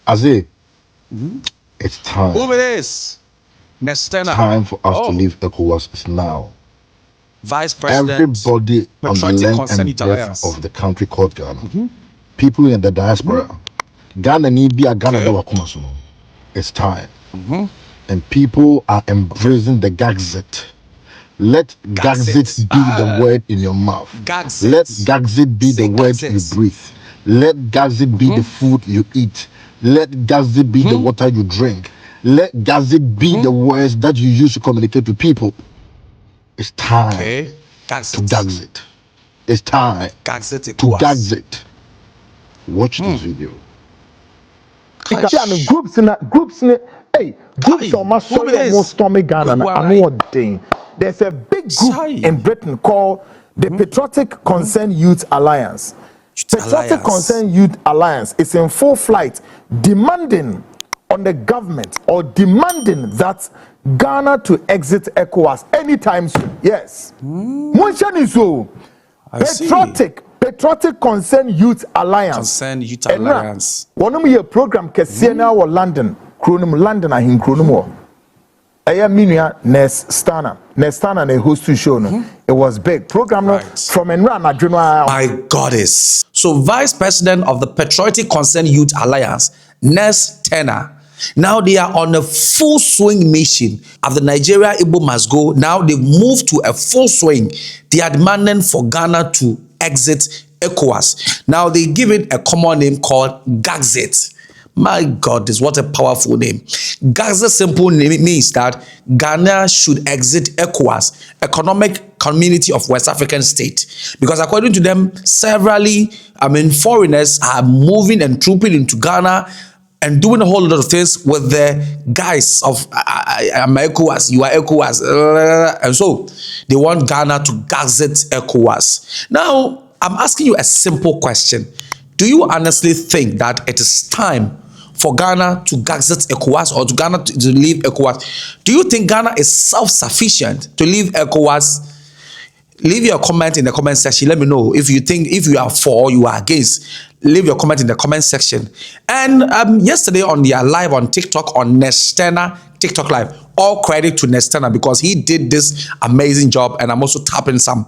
Aze, it's time. Who it is? Time for us to leave ECOWAS is now. Vice President. Everybody on the length and breadth of the country called Ghana. People in the diaspora. Ghana need be a Ghana. It's time. And people are embracing the Gazette. Let Gazette be the word in your mouth. Let Gazette be the word you breathe. Let Gazette be the food you eat. Let Gazette be the water you drink. Let Gazette be the words that you use to communicate with people. It's time to Gazette. It's time to Gazette. Watch this video. Groups, hey, groups on my stomach Ghana. I know what thing. There's a big group in Britain called the Patriotic Concerned Youth Alliance. Patriotic Concerned Youth Alliance is in full flight, demanding on the government or demanding that Ghana to exit ECOWAS anytime soon. Yes. Patriotic Concerned Youth Alliance. Concerned Youth Alliance. One of your program Kesiena or London, London and Kronomo. Ayaminia Nestana ne host to show no. It was big program from Enran Adrenal. My goddess. So Vice President of the Patriotic Concerned Youth Alliance, Nestana. Now they are on a full swing mission. After Nigeria, Igbo must go. Now they've moved to a full swing. They are demanding for Ghana to exit ECOWAS. Now they give it a common name called Gazette. My God, this what a powerful name. Gazette simple name means that Ghana should exit ECOWAS, Economic Community of West African State. Because according to them, severally, foreigners are moving and trooping into Ghana and doing a whole lot of things with the guys of ECOWAS, you are ECOWAS. And so they want Ghana to Gazette ECOWAS. Now, I'm asking you a simple question. Do you honestly think that it is time for Ghana to Gazette ECOWAS or to Ghana to leave ECOWAS? Do you think Ghana is self-sufficient to leave ECOWAS? Leave your comment in the comment section. Let me know if you think, if you are for or you are against. Leave your comment in the comment section. And yesterday on their live on TikTok, on Nestana TikTok live, all credit to Nestana because he did this amazing job, and I'm also tapping some.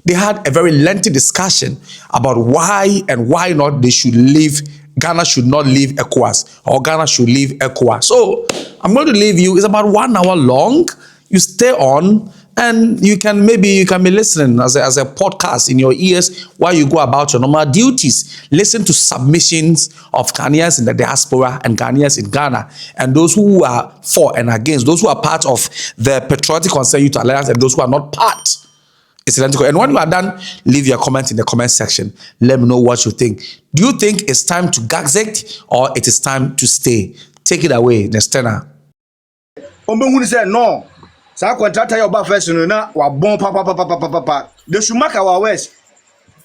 They had a very lengthy discussion about why and why not they should leave. Ghana should not leave ECOWAS or Ghana should leave ECOWAS. So I'm going to leave you. It's about 1 hour long. You stay on. And you can be listening as a podcast in your ears while you go about your normal duties. Listen to submissions of Ghanaians in the diaspora and Ghanaians in Ghana, and those who are for and against, those who are part of the Patriotic Concerned Youth Alliance and those who are not part. It's identical. And when you are done, leave your comment in the comment section. Let me know what you think. Do you think it's time to Gazette or it is time to stay? Take it away, Nestana. No. Sa contractor your ba first no na wa bon papa they should mark our words.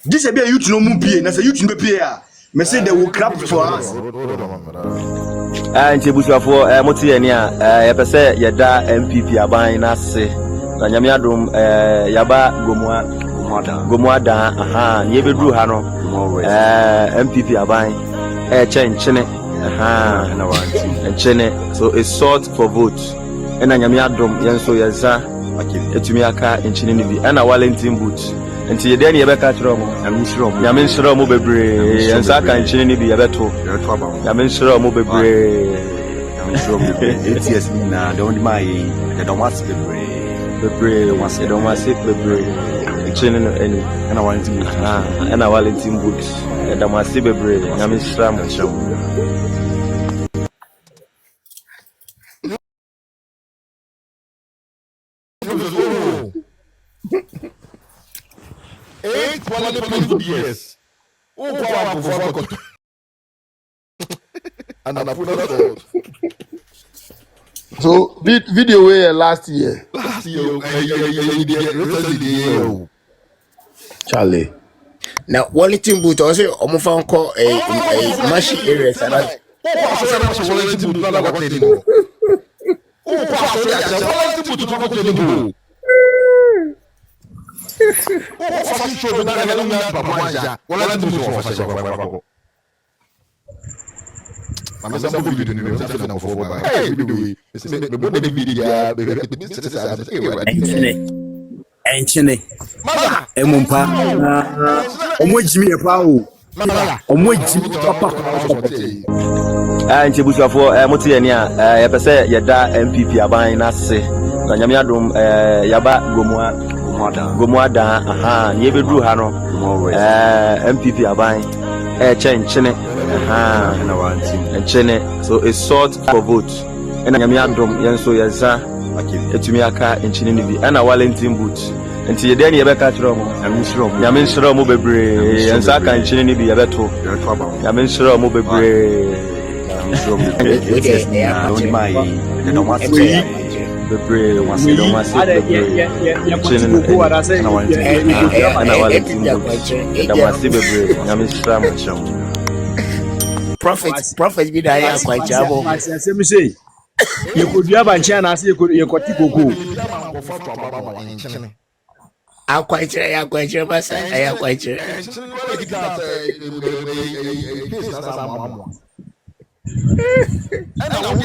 This be a youth no mu pie na say youth no pie a me say they will clap for us. Nche busuafo moti eni a ye pese ye da MPP aban na se na nyame adom yaba gomuada aha ye bedru ha no MPP aban chenchene aha na wanti chenchene, so it's sought for vote. Ena nyame adom yenso yeza etumi aka enchini ni bi ana Wellington boot enti ye den ye beka kiro mo nyame nshiro mo bebre yensa aka enchini ni bi ye beto nyame nshiro mo bebre ets na don ma yi the don was bebre enchini no eni ana Wellington boot ana Wellington boot the don was bebre nyame nshira mo. Years. So video way last year. Charlie. Now Wellington boot also phone call a mashy areas and I... Enchine emumpa omo jimi e pa o omo jimi papa nche busuafo mote ye ni a ye pese ye da MPP aban na se na nyame adom yaba gomuada aha ye bedru ha no MPP aban enchine aha na wanti enchine so it sought for vote na nyame adom yenso yeza etumi aka enchine ni bi na Wellington boot enti ye den ye beka kiro mo nyame nshiro mo bebre ensa aka enchine ni bi ye beto nyame nshiro mo bebre Prophet be there quite jabo. You could have a chance you could go. I'm quite sure, I am quite sure.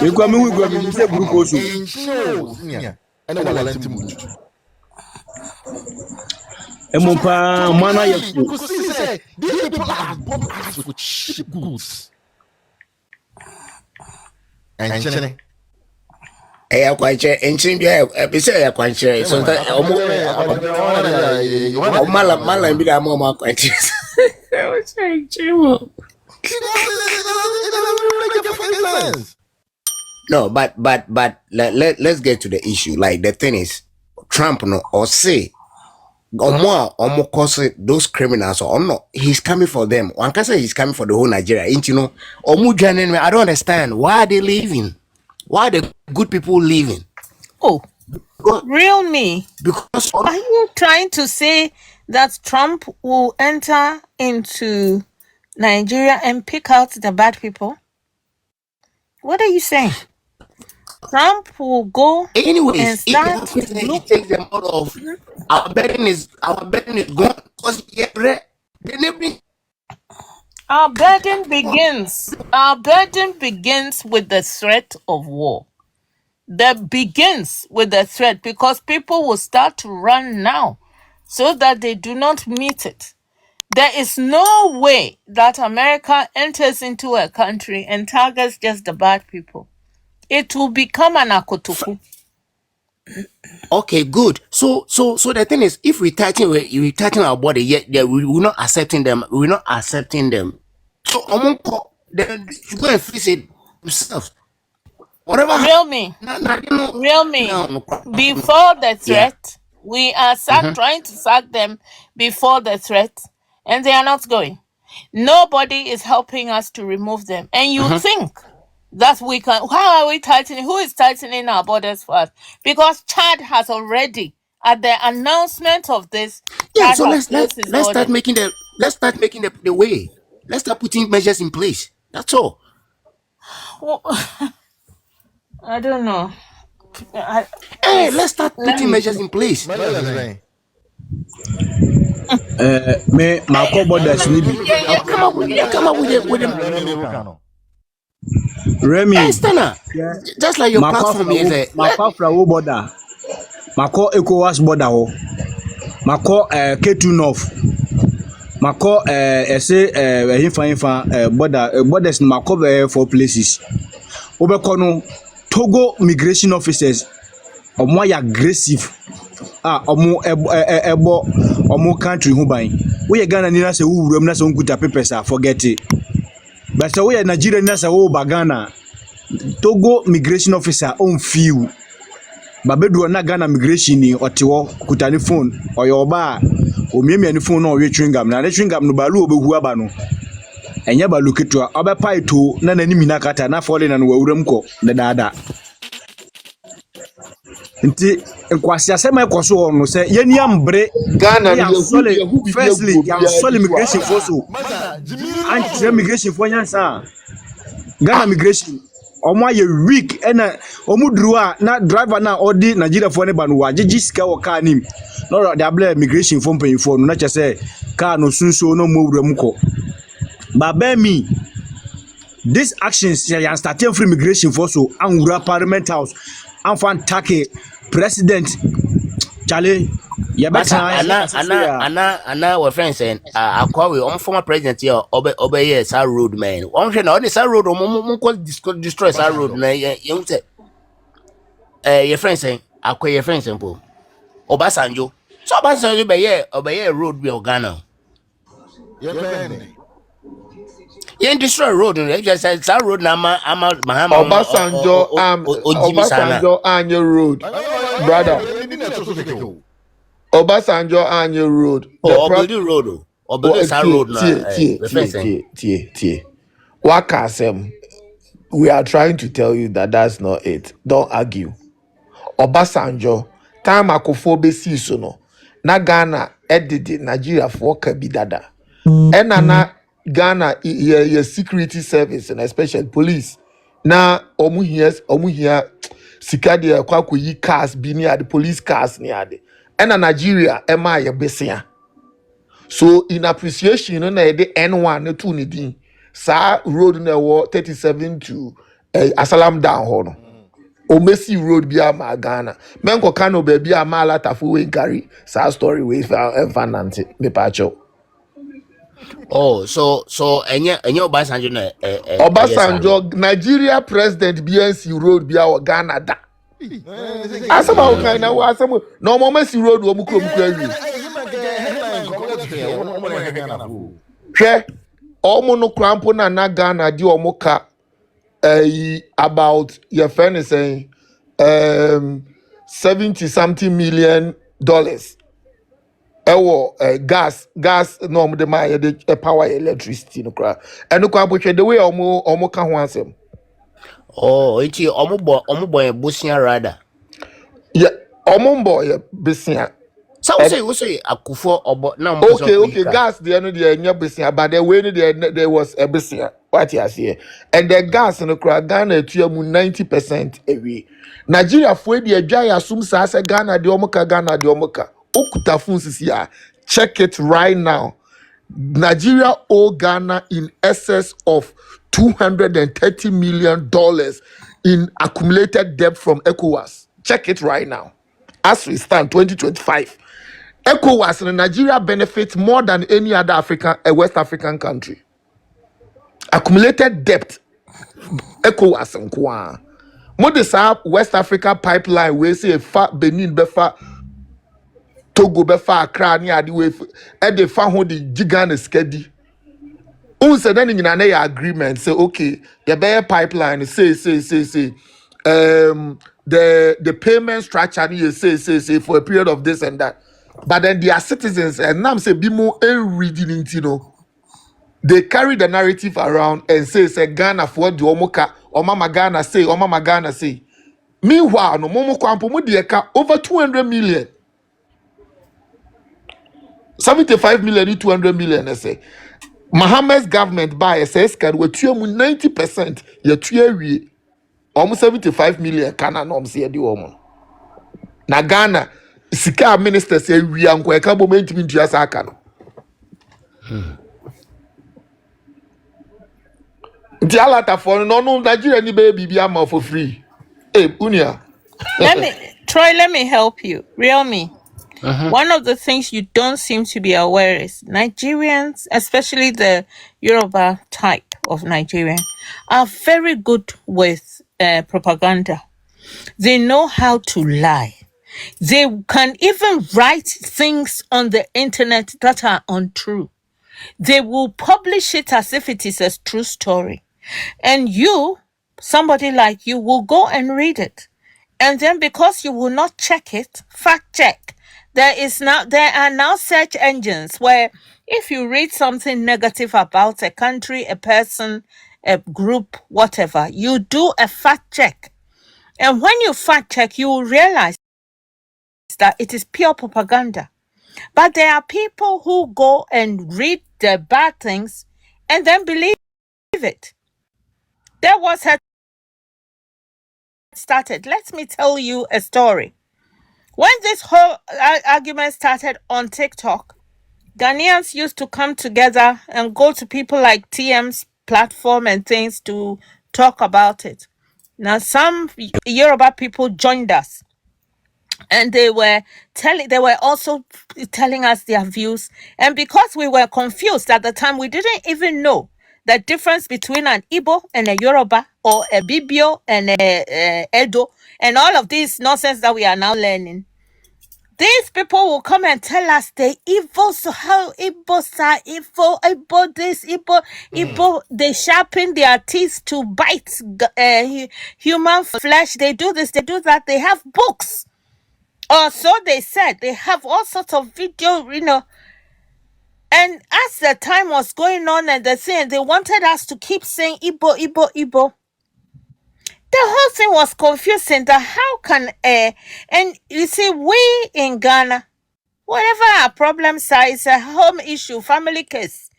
You come in with a group also. Emumpa mana yefu. These people are bought us with cheap goods. And I am quite sure, and Chin, I say I quite sure. So that Malam be a more quite sure. I was saying, no, but let's get to the issue. Like the thing is, Trump no or say or more cause those criminals or no, he's coming for them. One can say he's coming for the whole Nigeria. Ain't you know? Or I don't understand why are they leaving? Why are the good people leaving? Oh, real me. Because are you trying to say that Trump will enter into Nigeria and pick out the bad people? What are you saying? Trump will go and start he takes them out of our burden is gone because our burden begins with the threat of war. That begins with the threat because people will start to run now so that they do not meet it. There is no way that America enters into a country and targets just the bad people. It will become an akotoku. Okay, good. So the thing is, if we tighten our body, yet we will not accepting them. We will not accepting them. So then you go and face it yourself. Whatever. Real me. Before the threat, we are trying to sack them before the threat, and they are not going. Nobody is helping us to remove them. And you think that we can, how are we tightening? Who is tightening our borders for us? Because Chad has already, at the announcement of this, Chad so let's start making the way. Let's start putting measures in place. That's all. Well, I don't know. Let's start putting measures in place. My borders need to come up with them. Remy, just like your platform is there. Mako border, Mako ECOWAS border, Mako K2 North, Mako borders Mako 4 places. Obekono Togo migration officers omo aggressive omo country hu ban we Ghana ni na se wuram na se nkuta papers forget it. But so we Nigeria na se wo bagana Togo migration officer on few babedu na Ghana migration ni otewo kutani phone oyo ba o miemia ni phone no we chewing gum na chewing gum no balu obehu aba no enya balu ketua obepa ito na nani na kata na fole na no wawuram ko dada nti nkwasi asema ekoso no se yeni ambre Ghana firstly ya sole migration force anti migration for nyansa Ghana migration omo aye week ena omo duru a na driver na odi Nigeria for ne ba no wagegi sika wo car nim no the able migration for pay for no na che say car no sunso no mo wuram ko baba mi These actions are starting for immigration for so and Parliament House and Fantake President Charlie. Masa ana we friends saying akwawe on former president here obey sa road man. On hwe na on sa road destroy sa road na you say your friends saying akwa your friends simple. Obasanjo. So Obasanjo obey road be Ghana. You destroy road just say sa road na ama Mahama Obasanjo and your road, brother. Obasanjo and your road. The road. Obasanjo road Tie. Wakasem. We are trying to tell you that that's not it. Don't argue. Obasanjo, time akofo si so no. Na Ghana edit Nigeria for kabidada. Na Ghana your security service and especially police. Na omu here sika de kwa yi cars bi ni ade police cars ni ade. Na Nigeria ema ye besia. So in appreciation na e de N1 na tu ni din. Sa road na wo 37 to Asalam down ho no. Omesi road bi ama Ghana. Menko kano be bi ama latafo we carry sa story we fanante me pacho. Oh, so enye Obasanjo na Obasanjo Nigeria president BNC road bi awo Ghana da. Asama o kan na wo asama no mo Messi road wo mukro awi. Hwe omo no krampo na Ghana di omo ka about your friend is saying 70 something $million. Gas no the my the power electricity no cra. And no kwampo the way omo ka ho asem. Oh, iti omo boy busia rather. Yeah, omo boy busia. So we say akufo obo na mo okay, gas there no there nya busia, but the way there was a busia. What you say? And the gas no cra Ghana etuamu 90% away. Nigeria for the adwa assume say Ghana de omo ka Okuta funds here. Check it right now. Nigeria owe Ghana in excess of $230 million in accumulated debt from ECOWAS. Check it right now. As we stand, 2025. ECOWAS and Nigeria benefits more than any other West African country. Accumulated debt. ECOWAS and Kwa. Modesa West Africa pipeline, we say Benin Befa. Togo befa Accra ni ade we e de fa ho de gigana skadi unse na nyina na ya agreement say okay the bear pipeline say the payment structure ni say for a period of this and that, but then their citizens and nam say bimo en reading into no, they carry the narrative around and say Ghana for the omoka or mama Ghana say meanwhile no momo kwampo mu de ka over 200 million 75 million, 200 million. I say, Mohammed's government by SS can we 90%. Ye tuye almost 75 million. Kana no msi di omo. Na Ghana, sika minister say we anko eka moment mi ntua sa aka no. Nti alata for no Nigeria ni baby bi ama for free. Unia. Let me help you. Real me. One of the things you don't seem to be aware is Nigerians, especially the Yoruba type of Nigerian, are very good with propaganda. They know how to lie. They can even write things on the internet that are untrue. They will publish it as if it is a true story. And you, somebody like you, will go and read it. And then because you will not check it, fact check. There are now search engines where if you read something negative about a country, a person, a group, whatever, you do a fact check. And when you fact check, you will realize that it is pure propaganda. But there are people who go and read the bad things and then believe it. There was a started. Let me tell you a story. When this whole argument started on TikTok, Ghanaians used to come together and go to people like TM's platform and things to talk about it. Now, some Yoruba people joined us, and they were also telling us their views. And because we were confused at the time, we didn't even know the difference between an Igbo and a Yoruba, or a Bibio and a Edo, and all of this nonsense that we are now learning. These people will come and tell us the evil, so how Igbos are evil, Igbo this, Igbo, they sharpen their teeth to bite human flesh. They do this, they do that. They have books. Or so they said. They have all sorts of video, And as the time was going on and they wanted us to keep saying Igbo, Igbo, Igbo. The whole thing was confusing. That how can and you see, we in Ghana, whatever our problems are, it's a home issue, family case.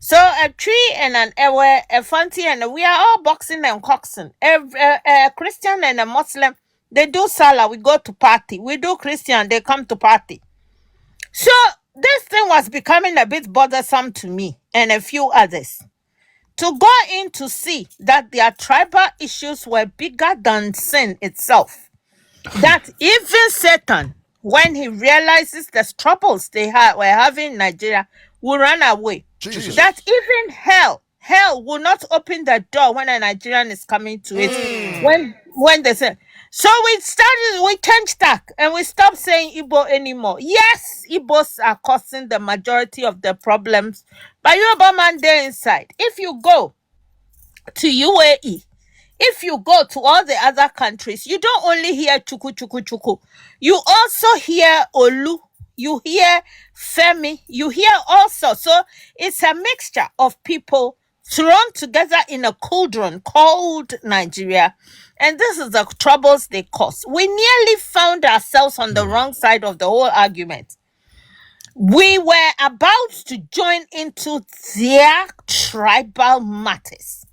So a tree and an ewe, a fanti, and we are all boxing and coxing. A Christian and a Muslim, they do salah, we go to party. We do Christian, they come to party. So this thing was becoming a bit bothersome to me and a few others. To go in to see that their tribal issues were bigger than sin itself. That even Satan, when he realizes the troubles they were having in Nigeria, will run away. Jesus. That even hell will not open the door when a Nigerian is coming to it. When they say, so we changed tack and we stopped saying Igbo anymore. Yes, Igbos are causing the majority of the problems, but Yoruba man there inside. If you go to UAE, if you go to all the other countries, you don't only hear chuku chuku chuku. You also hear Olu, you hear Femi, you hear also. So it's a mixture of people thrown together in a cauldron called Nigeria. And this is the troubles they cause. We nearly found ourselves on the wrong side of the whole argument. We were about to join into their tribal matters.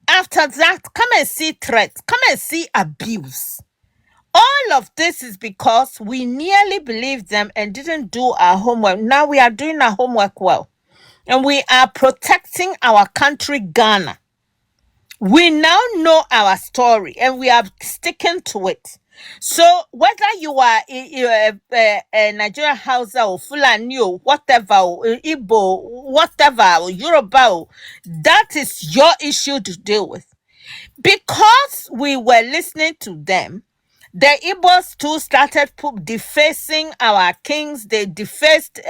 After that, come and see threats, come and see abuse. All of this is because we nearly believed them and didn't do our homework. Now we are doing our homework well. And we are protecting our country, Ghana. We now know our story and we are sticking to it. So whether you are a Nigerian Hausa or Fulani or whatever, or Igbo, whatever, or Yoruba, that is your issue to deal with. Because we were listening to them, the Igbos too started defacing our kings. They defaced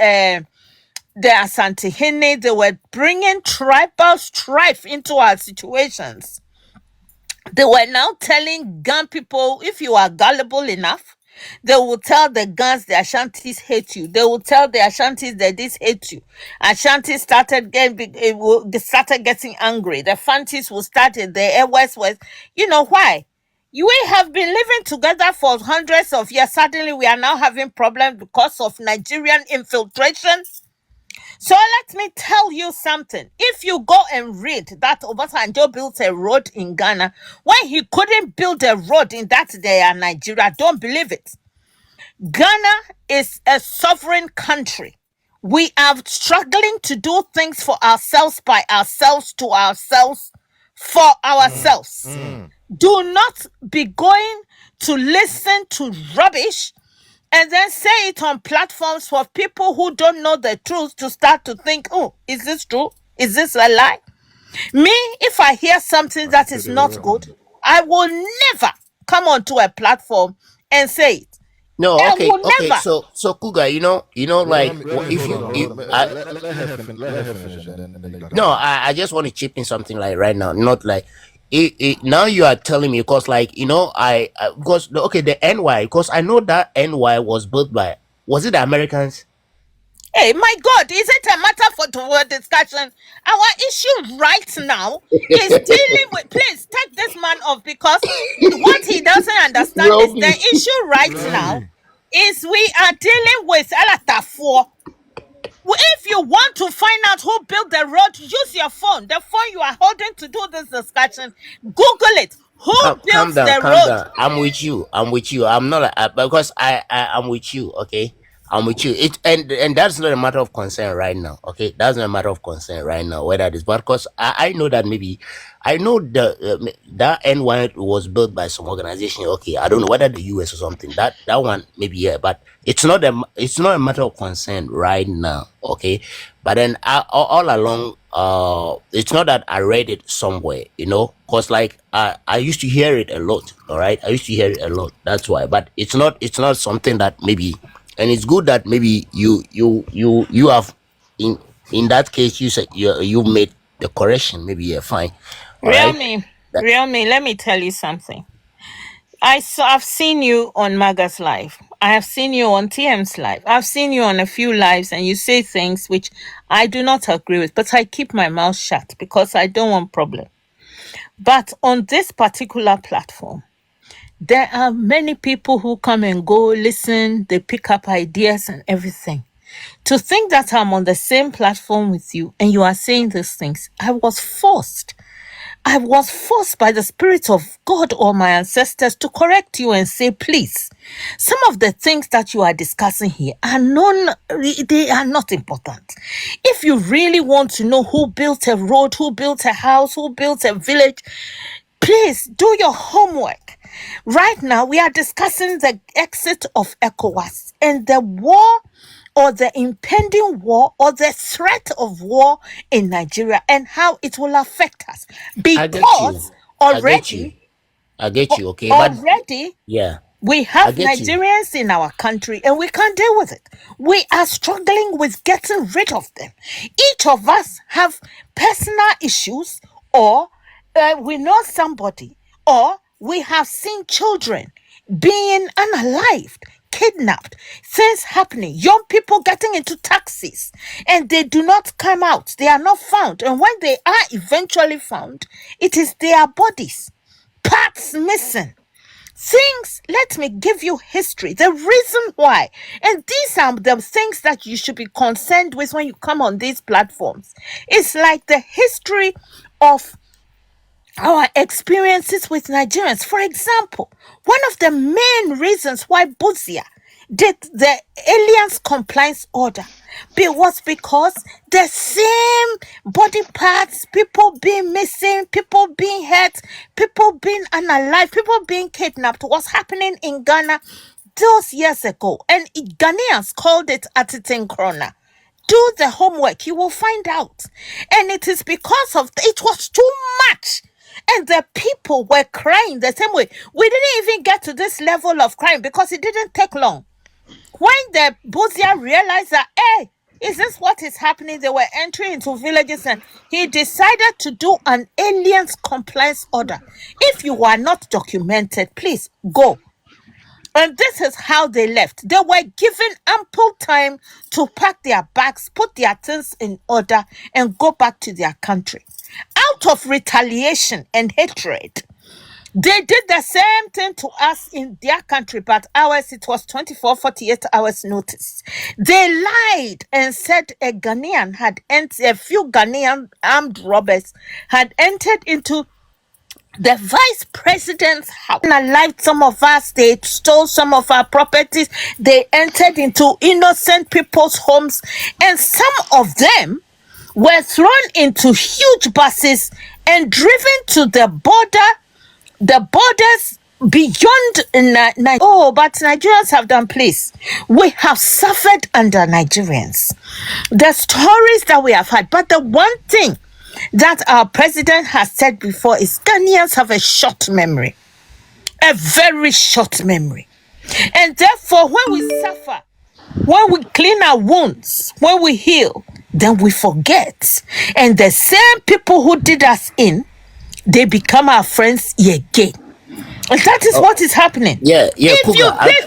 the Asantehene. They were bringing tribal strife into our situations. They were now telling Gan people, if you are gullible enough, they will tell the Gans the Ashantis hate you. They will tell the Ashantis that this hate you. Ashantis started getting angry. The Fantis will start in the West. You know why? We have been living together for hundreds of years. Suddenly we are now having problems because of Nigerian infiltration. So let me tell you something. If you go and read that Obasanjo built a road in Ghana, when he couldn't build a road in that day in Nigeria, don't believe it. Ghana is a sovereign country. We are struggling to do things for ourselves, by ourselves, to ourselves, for ourselves. Do not be going to listen to rubbish and then say it on platforms for people who don't know the truth to start to think, oh, is this true? Is this a lie? Me, if I hear something that is not good, I will never come onto a platform and say it. No, okay. Never. So Kuga, like I just want to chip in something like right now, not like now you are telling me because like because the NY, because I know that NY was built by, was it the Americans? Hey, my God, is it a matter for discussion? Our issue right now is dealing with, please take this man off, because what he doesn't understand is the issue right now is we are dealing with Alatafo. If you want to find out who built the road, use your phone. The phone you are holding to do this discussion. Google it. Who built the road? Down. I'm with you. I'm not because I'm with you. Okay. I'm with you. It and that's not a matter of concern right now. Okay, that's not a matter of concern right now. Whether it is, but because I know that maybe I know that N1 was built by some organization. Okay, I don't know whether the US or something. That one maybe, yeah, but it's not a matter of concern right now. Okay, but then all along, it's not that I read it somewhere, because like I used to hear it a lot. All right, I used to hear it a lot. That's why, but it's not something that maybe, and it's good that maybe you have in that case you said you made the correction. Maybe, yeah, fine. All Real right. me, real me. Let me tell you something. I've seen you on Maga's live. I have seen you on TM's live. I've seen you on a few lives, and you say things which I do not agree with, but I keep my mouth shut because I don't want problem. But on this particular platform, there are many people who come and go, listen, they pick up ideas and everything. To think that I'm on the same platform with you and you are saying these things, I was forced. I was forced by the Spirit of God or my ancestors to correct you and say, please, some of the things that you are discussing here are they are not important. If you really want to know who built a road, who built a house, who built a village, please do your homework. Right now, we are discussing the exit of ECOWAS and the war or the impending war or the threat of war in Nigeria and how it will affect us. I get you. Because I get you. already, I get you. Okay, but already yeah, we I have get you. Nigerians in our country and we can't deal with it. We are struggling with getting rid of them. Each of us have personal issues, or we know somebody, or we have seen children being unalived, kidnapped, things happening, young people getting into taxis and they do not come out. They are not found. And when they are eventually found, it is their bodies, parts missing. Things, let me give you history, the reason why. And these are the things that you should be concerned with when you come on these platforms. It's like the history of our experiences with Nigerians. For example, one of the main reasons why Buzia did the aliens compliance order was because the same body parts, people being missing, people being hurt, people being unalive, people being kidnapped was happening in Ghana those years ago. And Ghanaians called it Atitin Krona. Do the homework, you will find out. And it is because of it was too much. And the people were crying the same way. We didn't even get to this level of crying because it didn't take long. When the Buzia realized that, hey, is this what is happening? They were entering into villages and he decided to do an aliens compliance order. If you are not documented, please go. And this is how they left. They were given ample time to pack their bags, put their things in order, and go back to their country. Out of retaliation and hatred, they did the same thing to us in their country, but ours, it was 24, 48 hours notice. They lied and said a few Ghanaian armed robbers had entered into the vice president's house. Unalived some of us, they stole some of our properties, they entered into innocent people's homes, and some of them were thrown into huge buses and driven to the borders beyond Nigeria. Oh, but Nigerians have done, please. We have suffered under Nigerians. The stories that we have had, but the one thing that our president has said before is Ghanaians have a short memory, a very short memory. And therefore, when we suffer, when we clean our wounds, when we heal, then we forget. And the same people who did us in, they become our friends again. And that is what is happening. Yeah, If you, Kuga. please,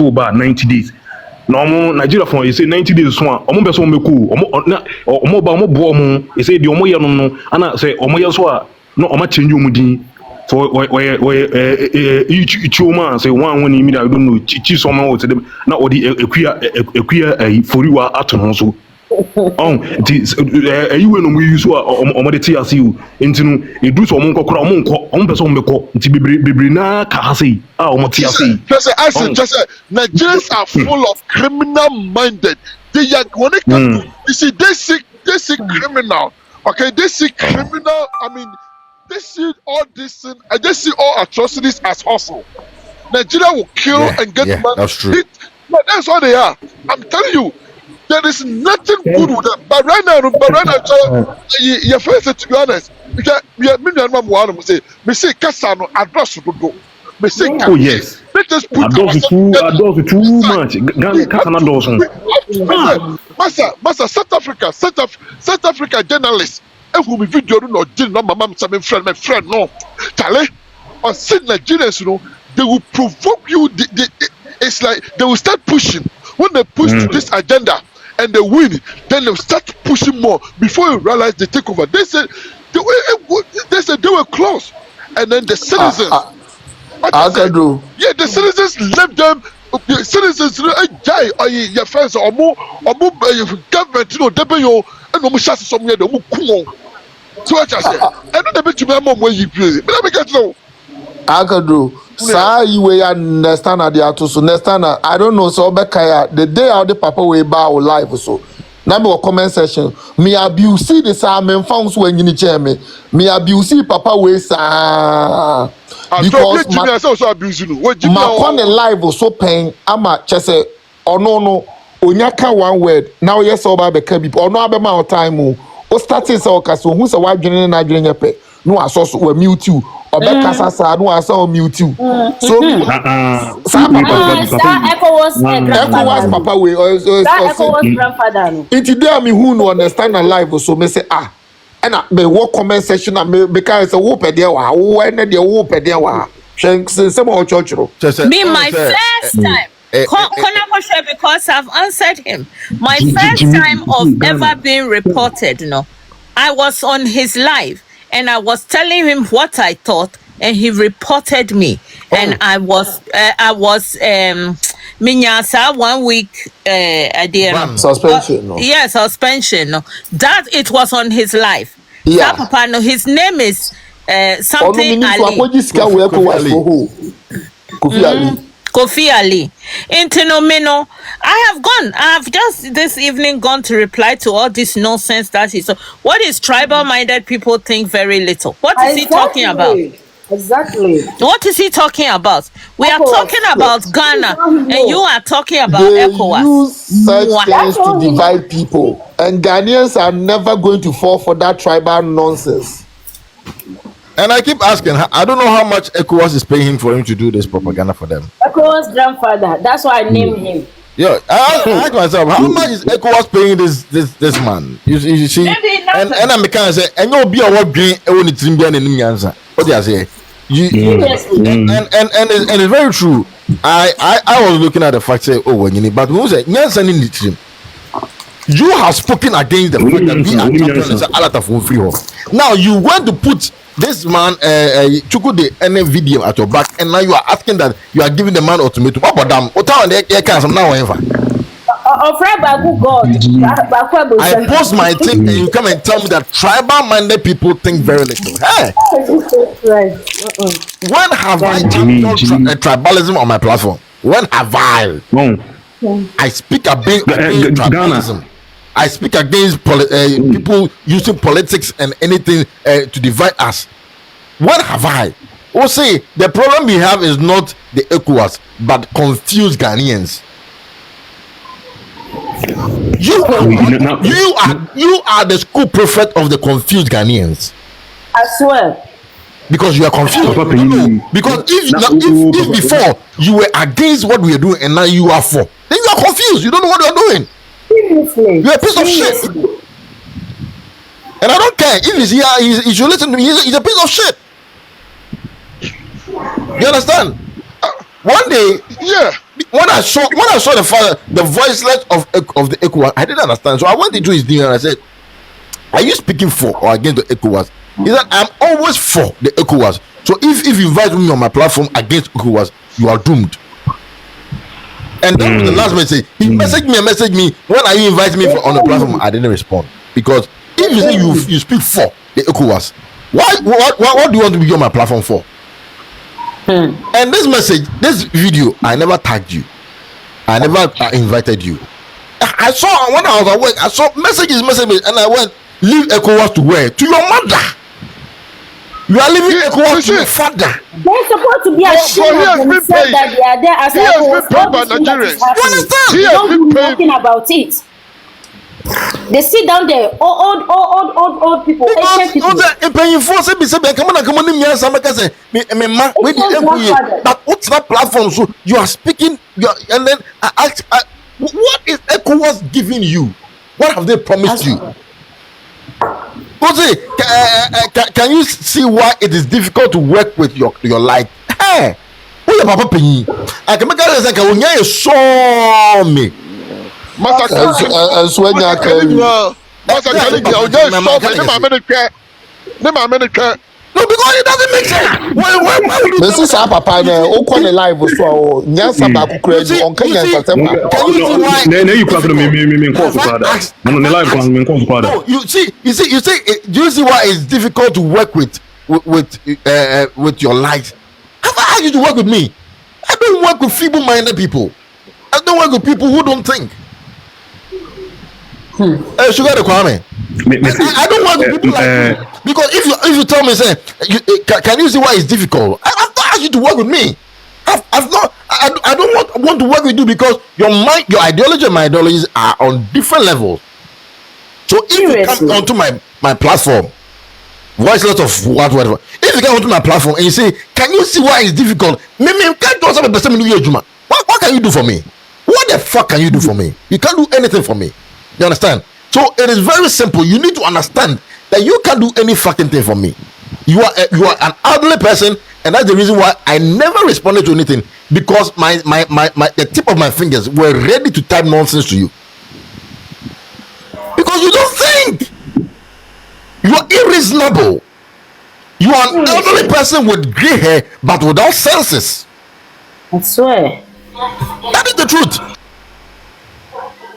so bad 90 days. No, Nigeria for you say 90 days so omo be so meku omo ba omo bo omo you say the omo ye no ana say omo ye so a no omo change omo din for each woman say one when me I don't know chi someone what them na odi ekuya foriwa atono so on you we no use so omo de TRC you ntinu edu so omo nkokora omo be so mbeko nti bebre na ka ha say omo TRC just say Nigerians are full of criminal minded. They are when it comes to you see they see criminal, okay, they see criminal, I mean they see all this and they see all atrocities as hustle. Nigeria will kill and get money. That's true. But that's what they are. I'm telling you, there is nothing good with them. But right now, your face, to be honest, because we are say, Kasano, address to go. Oh yes. Let us put too much. Master, South Africa journalists. And who video no deal no mama my friend no. Charlie, on sit Nigerians, you know, they will provoke you. It's like they will start pushing. When they push to this agenda and they win, then they'll start pushing more. Before you realize they take over. They said they were close, and then the citizens. The citizens left them. The citizens die or your friends or more government, you know, they and almost shot somewhere the cool. So what I say, I don't know to my mom where you play, but I get no. Akadu, sir, you will understand at the atos, understand. I don't know, so Bekaya, the day out the papa way bow live so. Number comment section. Me abuse the Simon found when you chairman. Me abuse papa way sa because my corner live was so pain. I'm a chese or no. Onyaka one word. Now yes, over the cabby or no about time. O status or castle who's a white general Nigerian pay. No, I saw we mute you. Or Bekasa, no, I saw mute you. So, ECOWAS papa way or ECOWAS grandfather. It's there me who no understand a live so me say and me walk comment section and because a whoop at there when the whoop at there some more church. Me my first time. Because I've answered him. My first time of ever being reported, I was on his live and I was telling him what I thought, and he reported me. And I was Minyasa 1 week suspension. Yes, suspension. That it was on his live. Yeah. Papa, no, his name is something Ali. Kofi Ali. Intinomino. I have just this evening gone to reply to all this nonsense that is. So what is tribal minded people think very little? What is he talking about? Exactly. What is he talking about? We are talking about Ghana, and you are talking about ECOWAS. Use such things to divide people, and Ghanaians are never going to fall for that tribal nonsense. And I keep asking, I don't know how much ECOWAS is paying him for him to do this propaganda for them. ECOWAS grandfather, that's why I named him. Yeah, I ask myself, how much is ECOWAS paying this man? You see, and I'm kind of say, and you'll be a what green only Timbian and answer. What do I say? And it's very true. I was looking at the fact say, but who said you have spoken against the fact that we are champions a lot of free. Now you want to put this man Chukwude any video at your back, and now you are asking that you are giving the man ultimatum. What about them? What time they can now ever? I post my thing and you come and tell me that tribal minded people think very little. Hey, when have I championed tribalism on my platform? When have I? I speak against tribalism. I speak against people using politics and anything to divide us. What have I? Oh, say the problem we have is not the ECOWAS, but confused Ghanaians. You are the school prefect of the confused Ghanaians. I swear. Because you are confused. Because if before you were against what we are doing and now you are for, then you are confused. You don't know what you are doing. You're a piece of shit. And I don't care if he's here. He should listen to me. He's a piece of shit. You understand? One day, when I saw the voiceless of the ECOWAS, I didn't understand. So I went into his DM and I said, "Are you speaking for or against the ECOWAS?" He said, "I'm always for the ECOWAS. So if you invite me on my platform against ECOWAS, you are doomed." And that was the last message. He messaged me. When are you inviting me on the platform? I didn't respond because if you say you speak for the ECOWAS, what do you want to be on my platform for? And this video, I never tagged you. I never invited you. I saw when I was at work, I saw messages, and I went, "Leave ECOWAS to where? To your mother. You are leaving ECOWAS to your father." They're supposed to be ashamed of themselves that they are there as ECOWAS. They don't do nothing about it. They sit down there, old people, ancient people. But what's that platform? So you are speaking, and then I ask, what is ECOWAS giving you? What have they promised you? Jose, can you see why it is difficult to work with your life? Hey, who your papa penny? I can make a second when you saw me. Master, no, because it doesn't make sense. This is our papa. Open the live so Nyansa ba kukure on Kenya September. Can you see why? No, you can't you see. Do you see why it's difficult to work with your life? Have I asked you to work with me? I don't work with feeble-minded people. I don't work with people who don't think. Sugar the Kwame. I don't want people like you. Because if you tell me, say, can you see why it's difficult? I've not asked you to work with me. I don't want to work with you because your ideology and my ideologies are on different levels. So if you come onto my platform, voiceless of whatever, if you come onto my platform and you say, can you see why it's difficult? What can you do for me? What the fuck can you do for me? You can't do anything for me. You understand? So it is very simple. You need to understand that you can't do any fucking thing for me. You are an elderly person, and that's the reason why I never responded to anything, because the tip of my fingers were ready to type nonsense to you. Because you don't think. You are irreasonable. You are an elderly person with gray hair but without senses. I swear. That is the truth.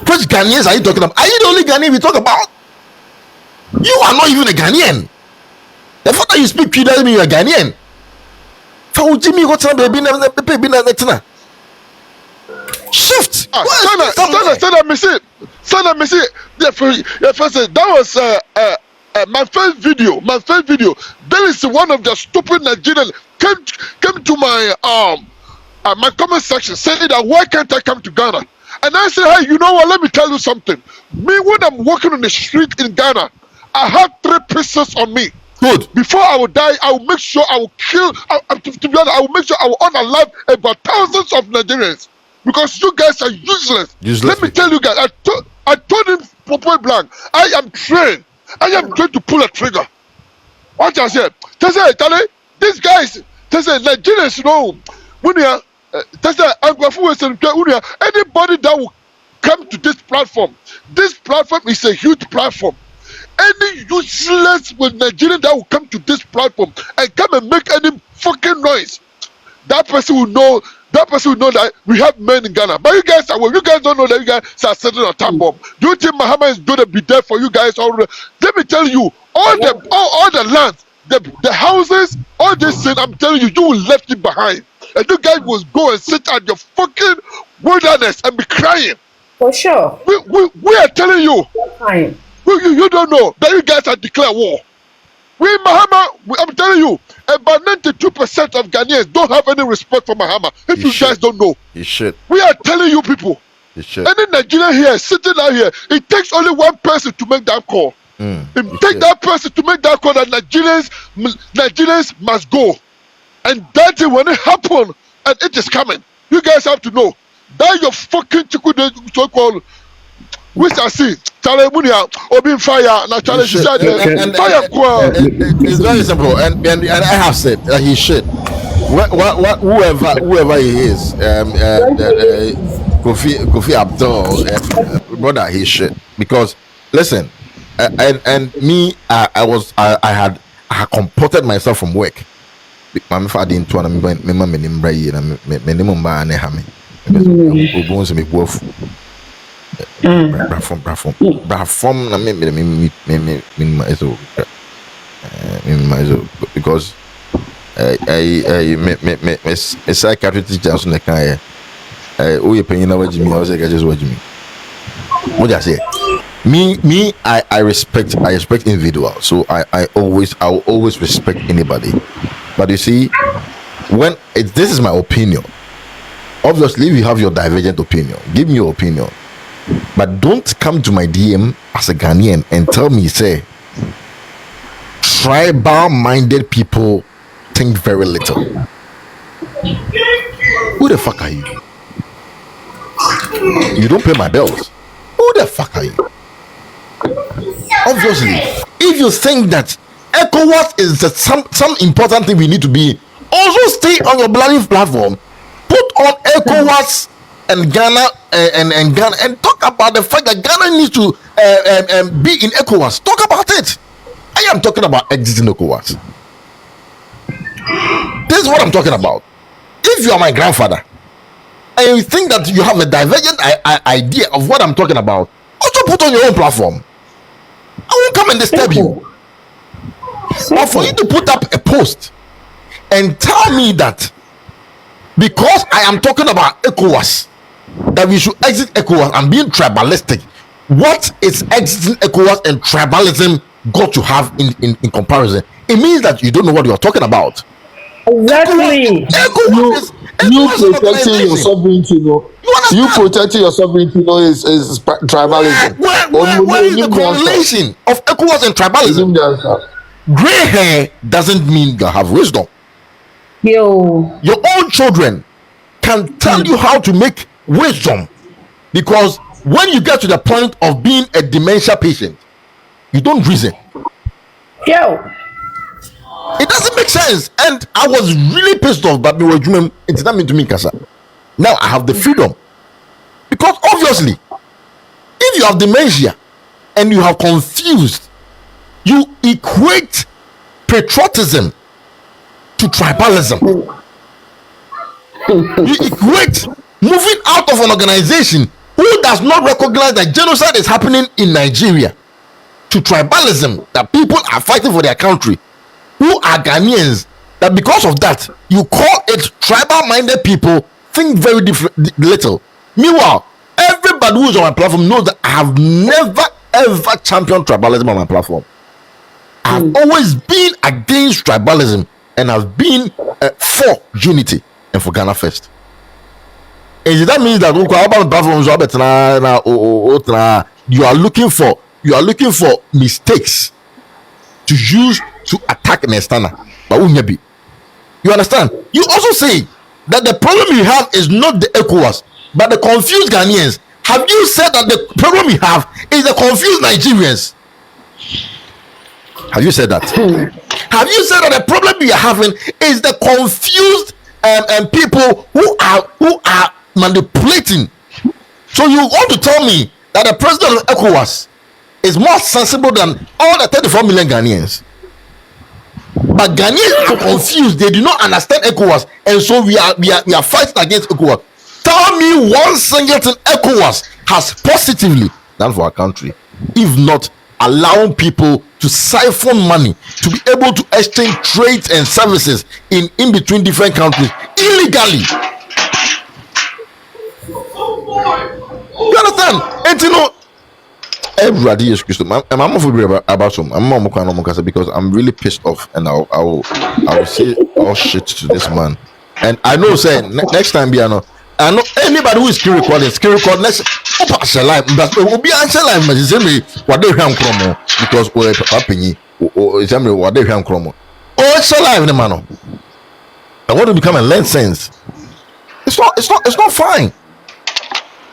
Which Ghanaians are you talking about? Are you the only Ghanaian we talk about? You are not even a Ghanaian. The fact that you speak Twi doesn't mean you are Ghanaian. Shift. That was my first video. There is one of the stupid Nigerians came to my comment section saying that why can't I come to Ghana? And I said, hey, you know what? Let me tell you something. Me, when I'm walking on the street in Ghana, I have 3 pieces on me. Good. Before I will die, I will make sure I will kill. To be honest, I will make sure I will unalive about thousands of Nigerians because you guys are useless. Let me tell you guys. I told him point blank. I am trained. I am trained to pull a trigger. What I said? These guys. Nigerians, you know, when you are. Anybody that will come to this platform is a huge platform. Any useless with Nigerian that will come to this platform and come and make any fucking noise, that person will know that we have men in Ghana. But you guys don't know that you guys are sitting on top bomb. Do you think Muhammad is going to be there for you guys already? Let me tell you, all the lands, the houses, all this thing, I'm telling you, you will left it behind. And you guys will go and sit at your fucking wilderness and be crying. For sure. We are telling you. You don't know that you guys are declared war. I'm telling you, about 92% of Ghanaians don't have any respect for Mahama. If you guys don't know. You should. We are telling you people. You should. Any Nigerian here, sitting out here, it takes only one person to make that call. It takes that person to make that call that Nigerians must go. And that thing, when it happens, and it is coming, you guys have to know that your fucking so-called, which I see, Charlie Munia, Obin Fire, and Charlie Fire. It's very simple, and I have said that he should. whoever he is, Kofi Abdul, brother, he's shit. Because listen, and me, I had comported myself from work. My father didn't want me. My name Bray, and my name Mba Nehame. Brafom, because I psychiatrist teachers on the kind. Oh, you paying over Jimmy? I was like, I just watch me. What I say? Me, I respect individuals. So I will always respect anybody. But you see, this is my opinion. Obviously, if you have your divergent opinion, give me your opinion. But don't come to my DM as a Ghanaian and tell me, say, tribal-minded people think very little. Who the fuck are you? You don't pay my bills. Who the fuck are you? Obviously, if you think that ECOWAS is some important thing we need to be, also stay on your bloody platform. Put on ECOWAS and Ghana and Ghana and talk about the fact that Ghana needs to be in ECOWAS. Talk about it. I am talking about exiting ECOWAS. This is what I'm talking about. If you are my grandfather and you think that you have a divergent idea of what I'm talking about, also put on your own platform. I won't come and disturb you. But for you to put up a post and tell me that because I am talking about ECOWAS, that we should exit ECOWAS and being tribalistic, what is exiting ECOWAS and tribalism got to have in comparison? It means that you don't know what you are talking about. Exactly. You protecting your sovereignty, you protecting your sovereignty, is tribalism. Where is the correlation of ECOWAS and tribalism? Gray hair doesn't mean you have wisdom. Your own children can tell you how to make wisdom, because when you get to the point of being a dementia patient, you don't reason. It doesn't make sense. And I was really pissed off, but it's not mean to me, Kasa. Now I have the freedom, because obviously, if you have dementia and you have confused, you equate patriotism to tribalism. You equate moving out of an organization who does not recognize that genocide is happening in Nigeria to tribalism, that people are fighting for their country, who are Ghanaians, that because of that you call it tribal-minded people think very little. Meanwhile, everybody who is on my platform knows that I have never ever championed tribalism on my platform. I've always been against tribalism and I've been for unity and for Ghana first. And that means that you are looking for mistakes to use to attack Nestana. But you understand? You also say that the problem you have is not the ECOWAS, but the confused Ghanaians. Have you said that the problem we have is the confused Nigerians? Have you said that? Have you said that the problem we are having is the confused people who are manipulating? So you want to tell me that the president of ECOWAS is more sensible than all the 34 million Ghanaians? But Ghanaians are confused. They do not understand ECOWAS, and so we are fighting against ECOWAS. Tell me one single thing ECOWAS has positively done for our country, if not allowing people to siphon money to be able to exchange trades and services in between different countries illegally. You understand? And you know, everybody is Christian. I'm about some. Because I'm really pissed off, and I will say all shit to this man. And I know, say next time, I know anybody who is screen record next live, but it will be answer live. But it's what they have chromo because we're happening. Or it's what they have chromo. Oh, it's live, man. I want to become a learn sense. It's not fine.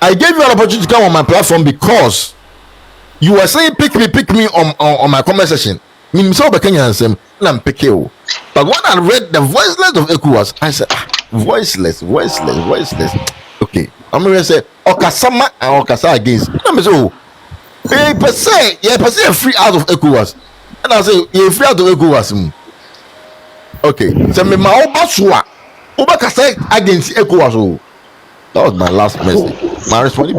I gave you an opportunity to come on my platform because you were saying pick me on my comment section. I'm picking. But when I read the voiceless of ECOWAS, I said, voiceless. Okay. I'm going to say, Okasama and Okasa against. I'm going to say, oh, per se free out of ECOWAS. And I say, you're free out of ECOWAS. Okay. So, my Obasua, Obakasa against ECOWAS. Oh, that was my last message. My response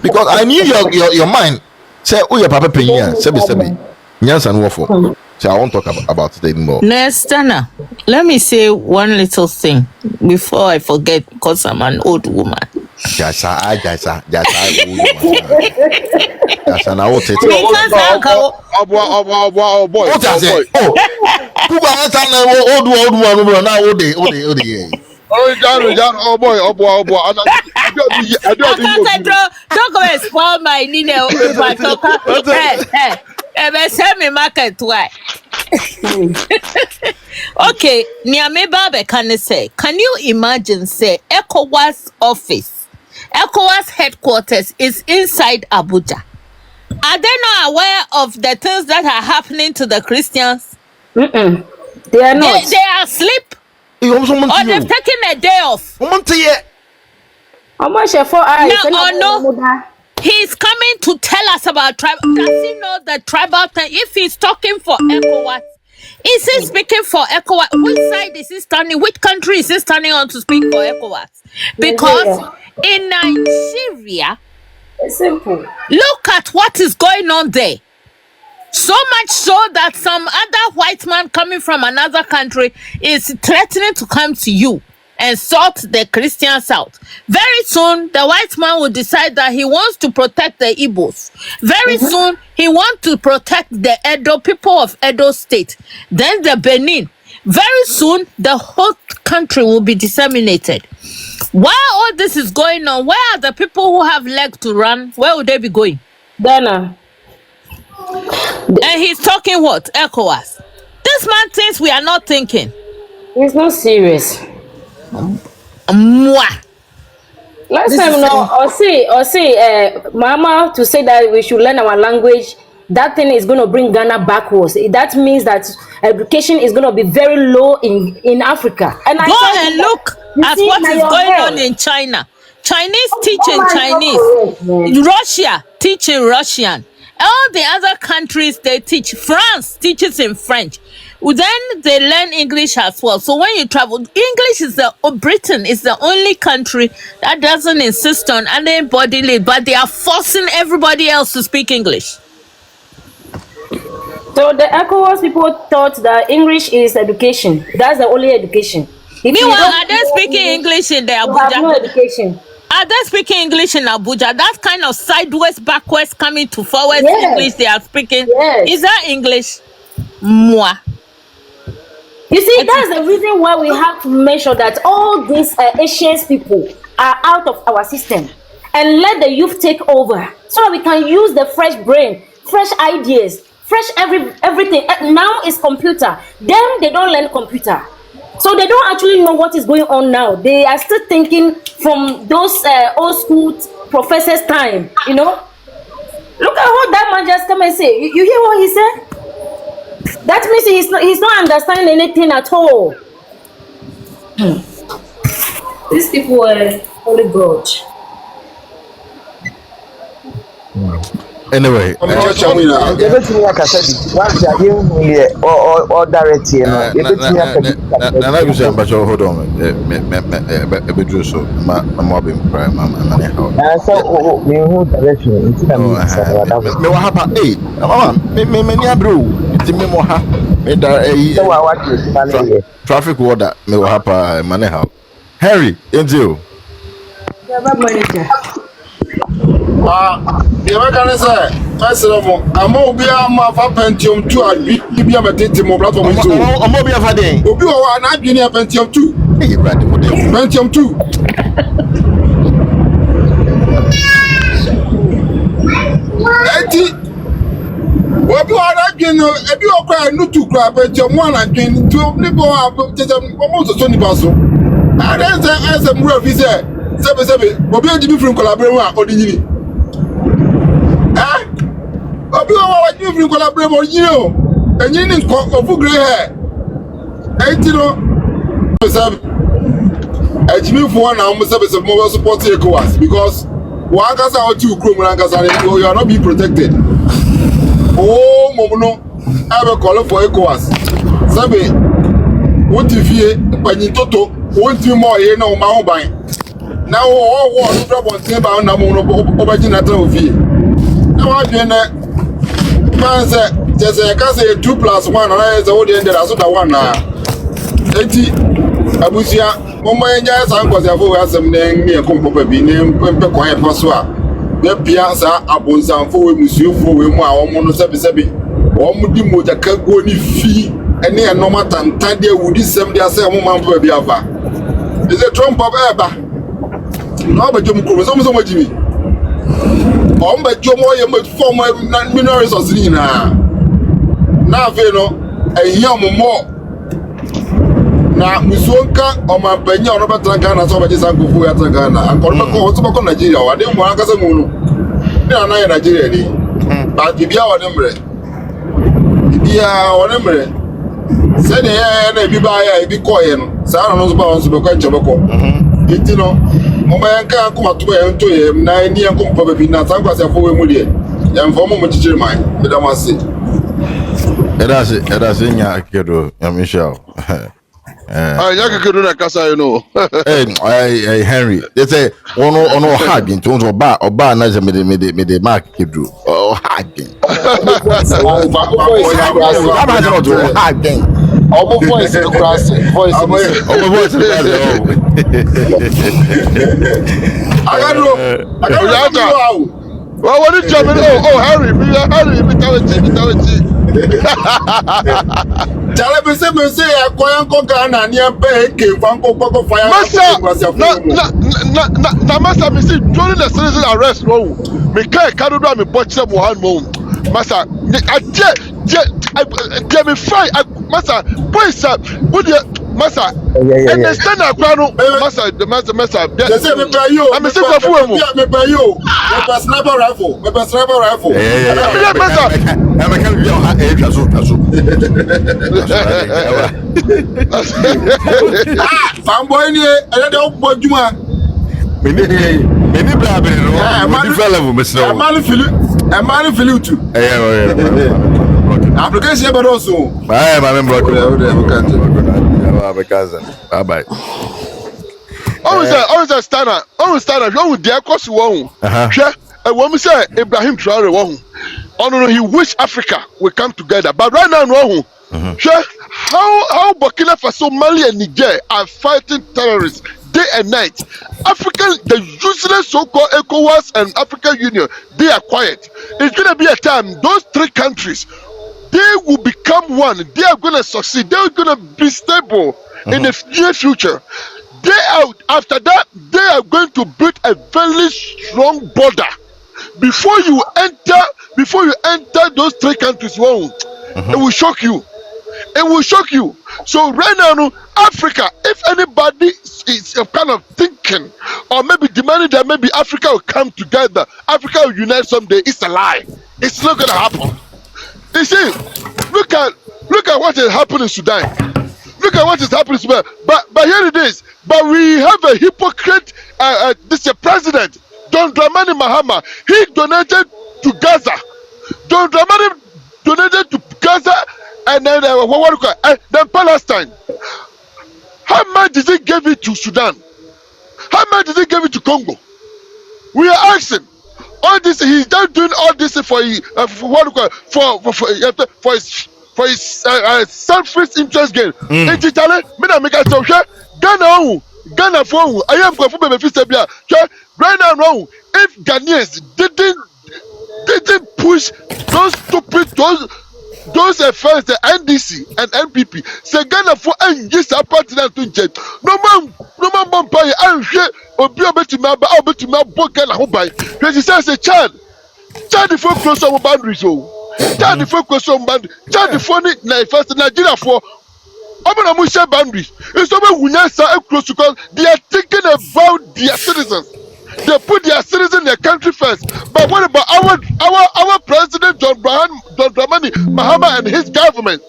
because I knew your mind. Say, oh, your papa paying, sebi. Yes, and what for? So I won't talk about it anymore. Nestana, let me say one little thing before I forget, because I'm an old woman. Jasa, now what's it? Oh boy. What I say? Oh, who got old woman now? Old day. Oh boy. I don't go and spoil my Nina. Send me market why? Okay, Niameba can say, can you imagine say ECOWAS office, ECOWAS headquarters is inside Abuja? Are they not aware of the things that are happening to the Christians? They are not. They are asleep. Or they've taken a day off. No. He's coming to tell us about tribal. Does he know the tribal thing? If he's talking for ECOWAS, is he speaking for ECOWAS? Which side is he standing? Which country is he standing on to speak for ECOWAS? Because in Nigeria, it's simple. Look at what is going on there. So much so that some other white man coming from another country is threatening to come to you and sort the Christians out. Very soon, the white man will decide that he wants to protect the Igbos. Very soon, he wants to protect the Edo people of Edo State. Then the Benin. Very soon, the whole country will be disseminated. While all this is going on, where are the people who have legs to run? Where would they be going? Ghana. And he's talking what? ECOWAS. This man thinks we are not thinking. He's not serious. Last time, or say, Mama, to say that we should learn our language, that thing is going to bring Ghana backwards. That means that education is going to be very low in Africa. And go and look at what is going on in China. Chinese teaching Chinese. Russia teaching Russian. All the other countries, they teach. France teaches in French. Then they learn English as well. So when you travel, English is Britain is the only country that doesn't insist on anybody, but they are forcing everybody else to speak English. So the ECOWAS people thought that English is education. That's the only education. Meanwhile, are they speaking English in the Abuja? No education. Are they speaking English in Abuja? That kind of sideways, backwards, coming to forwards English they are speaking. Is that English? Moi. You see, that's the reason why we have to make sure that all these Asian people are out of our system and let the youth take over so that we can use the fresh brain, fresh ideas, fresh everything. Now is computer. Them, they don't learn computer. So they don't actually know what is going on now. They are still thinking from those old school professors' time, you know. Look at what that man just come and say. You hear what he said? That means he's not understanding anything at all. These people are only God. Anyway, once you hold on. Traffic order. Harry, Angel. The American say, first of all, I'm going to be a Pentium 2 and be a Pentium platform. I'm going to be a Fading. Obi wa na adwene a Pentium 2. Pentium 2. Eti. Obi wa na adwene ebi okwa nu 2 kra Pentium 1 adwene to nipo a almost so nipa so. And then as a mura fi say sebe obi odi bi from collaborate a odiyini. Obi wa wa you from collaborate odiyini o. And you need of gray hair. 80 Ejimi for now must have some more support ECOWAS because one can say two you are not being protected. Oh, Mono, I have a call for ECOWAS. Sabe, what if you when you toto want you more here no my buy. Now all war drop on table now over Genata of you. Now I do that. Man said, just I can say 2 + 1 and I is the audience that I saw that one now. 80 Abusia, Mama and Jazz, I was a voice of some name near Compo be named Quiet Passoir. The Piazza, Abunsan for Monsieur for Mono Sabi, or Mudimo that can go any fee, and near no matter and Tandia would this 70 woman for Biava. Is a trump of Eba. No, but Jim Cruz, so much Jimmy. But Jomo, much former minorities of Zina. Now, Veno, a young more. Now, Musonka or my penny or Robert Trangana, so much as Uncle Fuatagana, and Cormaco Nigeria, I didn't want to say, they are not Nigeria. But if you are on them, said they be by a big coin, Sarah knows about Subaco. It you know, Momanka come to him, 9 years come probably not, I was a 4 million. And for a moment, teacher mine, but I must say. That's in your kiddo, Michelle. Yaka could not cast, you know. Hey, Henry, they say, no hugging, tones or bar, nice and made the mark you do. Oh, hugging. Hugging. Our voice in the grass, voice in the I got well, what did you mean? Oh, Harry, Tell me, say, I can't go Ghana and near Bay came from Coco Fire. Master, me see, during the citizen arrest, no, me can't do me butch them one moment. Master, I get me fry, Master, boys, would you, Master, and the stand up, Master, the Master, they say, me pay you, I'm a simple fool, me pay you, me pay sniper rifle, I'm a fanboy, and I don't put you on. Many blabbing, I'm man feel too. Application, but also, I am a cousin. Bye bye. Always a standard. You dare cost one. And when we say Ibrahim Traore, he wish Africa will come together. But right now, no. How Burkina Faso, Mali, and Niger are fighting terrorists day and night. The useless so-called ECOWAS and African Union, they are quiet. It's going to be a time, those 3 countries, they will become one. They are going to succeed. They are going to be stable in the near future. After that, they are going to build a very strong border. Before you enter those 3 countries, it will shock you. It will shock you. So right now, Africa, if anybody is kind of thinking or maybe demanding that maybe Africa will come together, Africa will unite someday, it's a lie. It's not gonna happen. You see, look at what is happening in Sudan. Look at what is happening in Sudan. But here it is. But we have a hypocrite. This is president, John Dramani Mahama. He donated to Gaza. John Dramani donated to Gaza. And then then Palestine. How much did he give it to Sudan? How much did he give it to Congo? We are asking. All this, he's not doing all this for his selfish interest gain. Ghana for I am going for Serbia. Right now, if Ghanaians didn't push those stupid those affairs, the NDC and NPP, say Ghana for and yes, I party that to jet. No man buy and share or be able to my book Ghana who buy. Because he says a child the folk close on boundaries. Child the folk close on boundaries. Child the phone first Nigeria for Open boundaries. It's over close because they are thinking about their citizens. They put their citizens, their country first. But what about our president John Dramani Mahama and his government?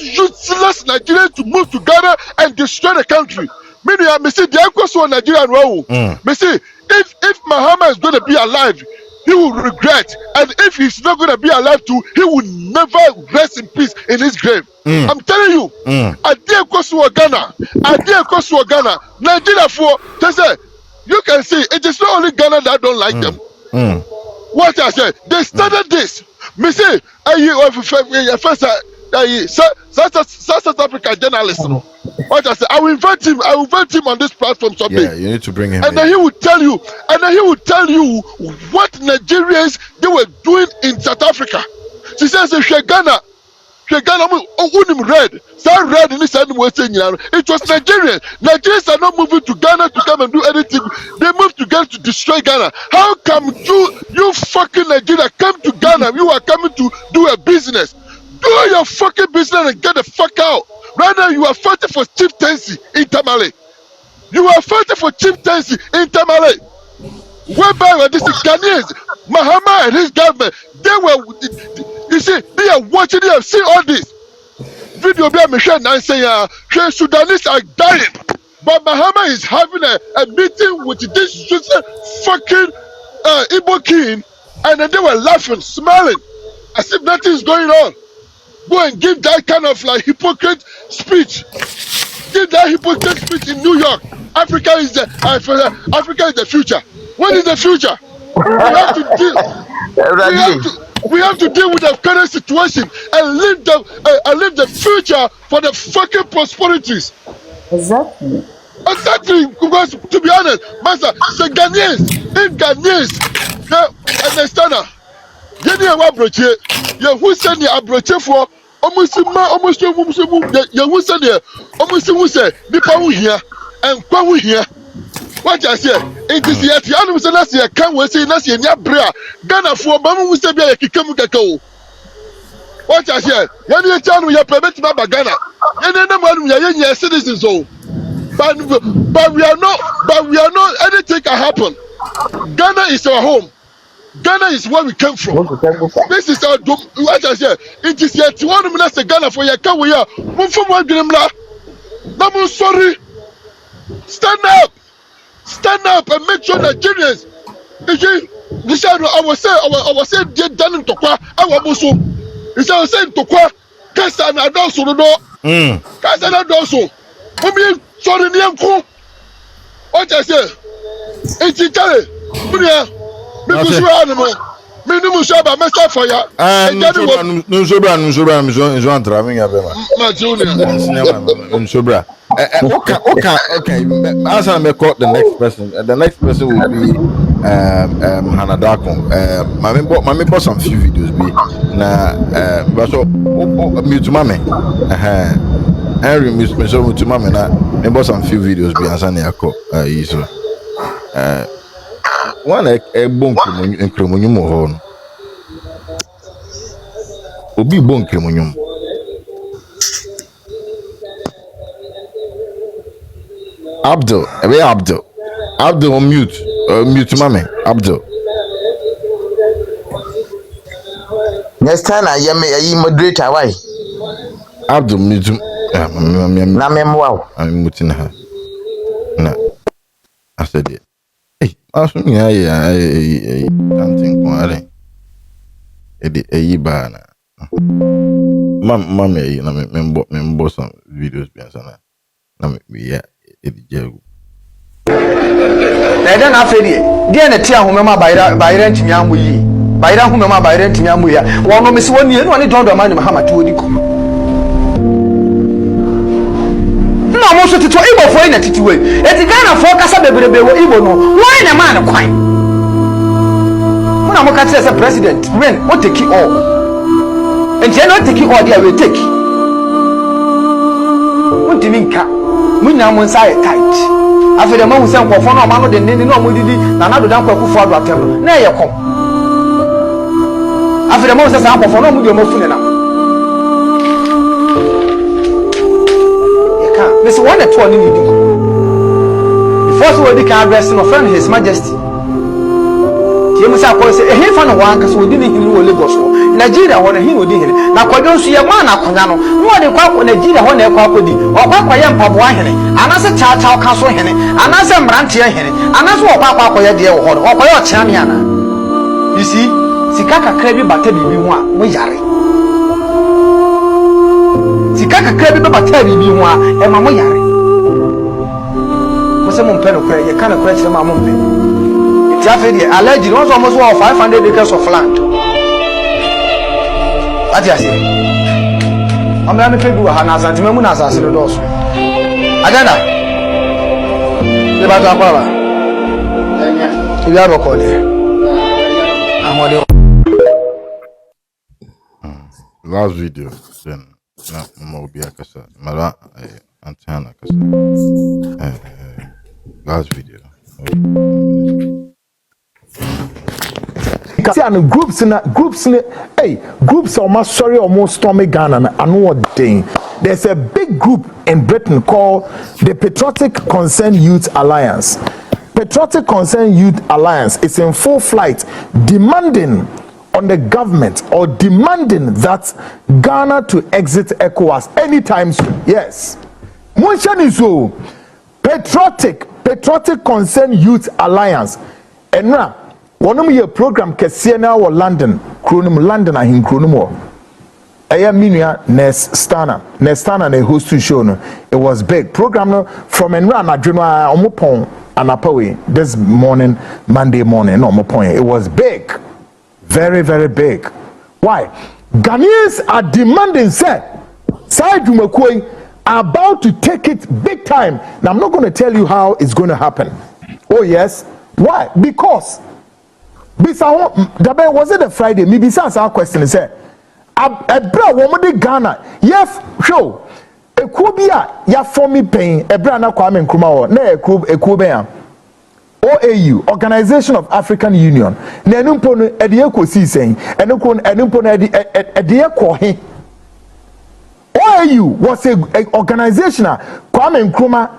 useless Nigerians to move to Ghana and destroy the country. Meaning, I see the Equus or Nigerian role. Me see, if Muhammad is going to be alive, he will regret, and if he's not going to be alive too, he will never rest in peace in his grave. I'm telling you, I dare Kosovo Ghana, Nigeria for they say you can see it is not only Ghana that don't like them. What I say, they started this. Me say, first South Africa journalist. What I say, I will invite him on this platform someday. Yeah, you need to bring him. And then he will tell you, what Nigerians they were doing in South Africa. She says, Ghana, red. Red in this animal saying, it was Nigerians. Nigerians are not moving to Ghana to come and do anything. They moved to Ghana to destroy Ghana. How come you fucking Nigeria come to Ghana? You are coming to do a business. Do your fucking business and get the fuck out. Right now, you are fighting for chieftaincy in Tamale. Whereby this is Ghanaians, Mahama and his government, they are watching, they have seen all this. Video be a machine and say, Sudanese are dying. But Mahama is having a meeting with this fucking Igbo king, and then they were laughing, smiling, as if nothing is going on. Go and give that kind of like hypocrite speech. Give that hypocrite speech in New York. Africa is the future. What is the future? We have to deal with the current situation and leave the future for the fucking prosperities. Exactly, because to be honest, Master, the Ghanaians, understand that. Who send the abroche for almost here. What I say, it is yet the animals and I can't wait say Nasi and Yabra. Ghana for Mamma will say be a Kikamuka. What I say, Yanni Chan, we are permitted by Ghana. And then we are citizens. But we are not, anything can happen. Ghana is our home. Ghana is where we came from. This is our what I say. It is yet one minute Ghana for your car. We are from one Grimla. I'm sorry. Stand up and make sure Nigerians. I was saying, done in Tokwa. I was saying Tokwa. Kasa na doso no. Kasa na doso. Omi sorry ni enko. What I say? Eti tale. Munia. Me kusu animal. Me no mushaba mesa for ya. Nsobra nso antramin ya bema. Ma junior. Nsobra. Okay. As I may call the next person. The next person will be Hanadako. Mami bought some few videos be na but so mute mame. Henry me so mute mame na me bought some few videos be Hassan yako iso. One bon nkremunyum ho no. Obi bon nkremunyum. Abdul on mute. Mute mame. Abdul. Next time I am moderator why? Abdul mute. Na wow. I'm muting her. No. I said it. Hey, I can't think more. Bana. Mama, me some videos behind na me yeah. I don't have any. Dear Natia, whom am I by rent me? By whom am I by rent me? One of Miss 1 year, only don't mind Mahama to Odico. No, most of the Igbo for any way. At the Ghana focus on the Igbo, no. Why a man of crime? When I'm as a president, when what take it all? And you're not taking all the will take. What do you mean? Munya side tight. After the man send for no man de nini no modidi na na do dan kwaku fo ado atem na ye kom. After the man say say for no mudi o mafune na. Ye ka Miss one at one ni di. The first word he can address no friend his majesty. Tie mu say akọ say e he fa no wan ka so odi ni hinu wo Lagos. Nigeria ho na hin odi hene na kwadwo nso ye ma na konya no no de kwa Nigeria ho na e kwa kodi okwa ye mpaboa hene anase chacha oka so hene anase mbrante ye hene anase okwa ye de wo ho okwa ye ochia me ana you see sika kakra bi bata bibi ho a mo yare sika kakra bi bata bibi ho a e ma mo yare mo se mo mpe no kra ye kana kra chire ma mo mpe ti afi de allergy no so almost 500 acres of land ati ase amra me pedu ha na asante mu na asase do do so aganda le ba to akwa ba ibi aboko de amode last video then na mo bi akasa mara antana akasa last video see and groups almost sorry almost stormy Ghana and what thing. There's a big group in Britain called the Patriotic Concerned Youth Alliance. Patriotic Concerned Youth Alliance is in full flight demanding on the government or demanding that Ghana to exit ECOWAS anytime soon. Yes. Munshanizo Patriotic Concerned Youth Alliance. Enra one of your program kesiye na wo London ahin kronum wo eya minua Nestana na host show no it was big program no from enra na dweno a omopon anapawe this morning Monday morning no omopon it was big very very big. Why? Ghanaians are demanding say side Dumakoi about to take it big time. Now I'm not going to tell you how it's going to happen. Oh yes. Why? Because was it a Friday? Maybe that's our question. Say, a bra woman Ghana. Yes, show. A kubia ya for me pain. A bra na kwame nkrumah. Na a kubia. OAU, Organization of African Union. Na enumpo no edie kosi sen. Enumpo no edie kohi. OAU was a organization kwame nkrumah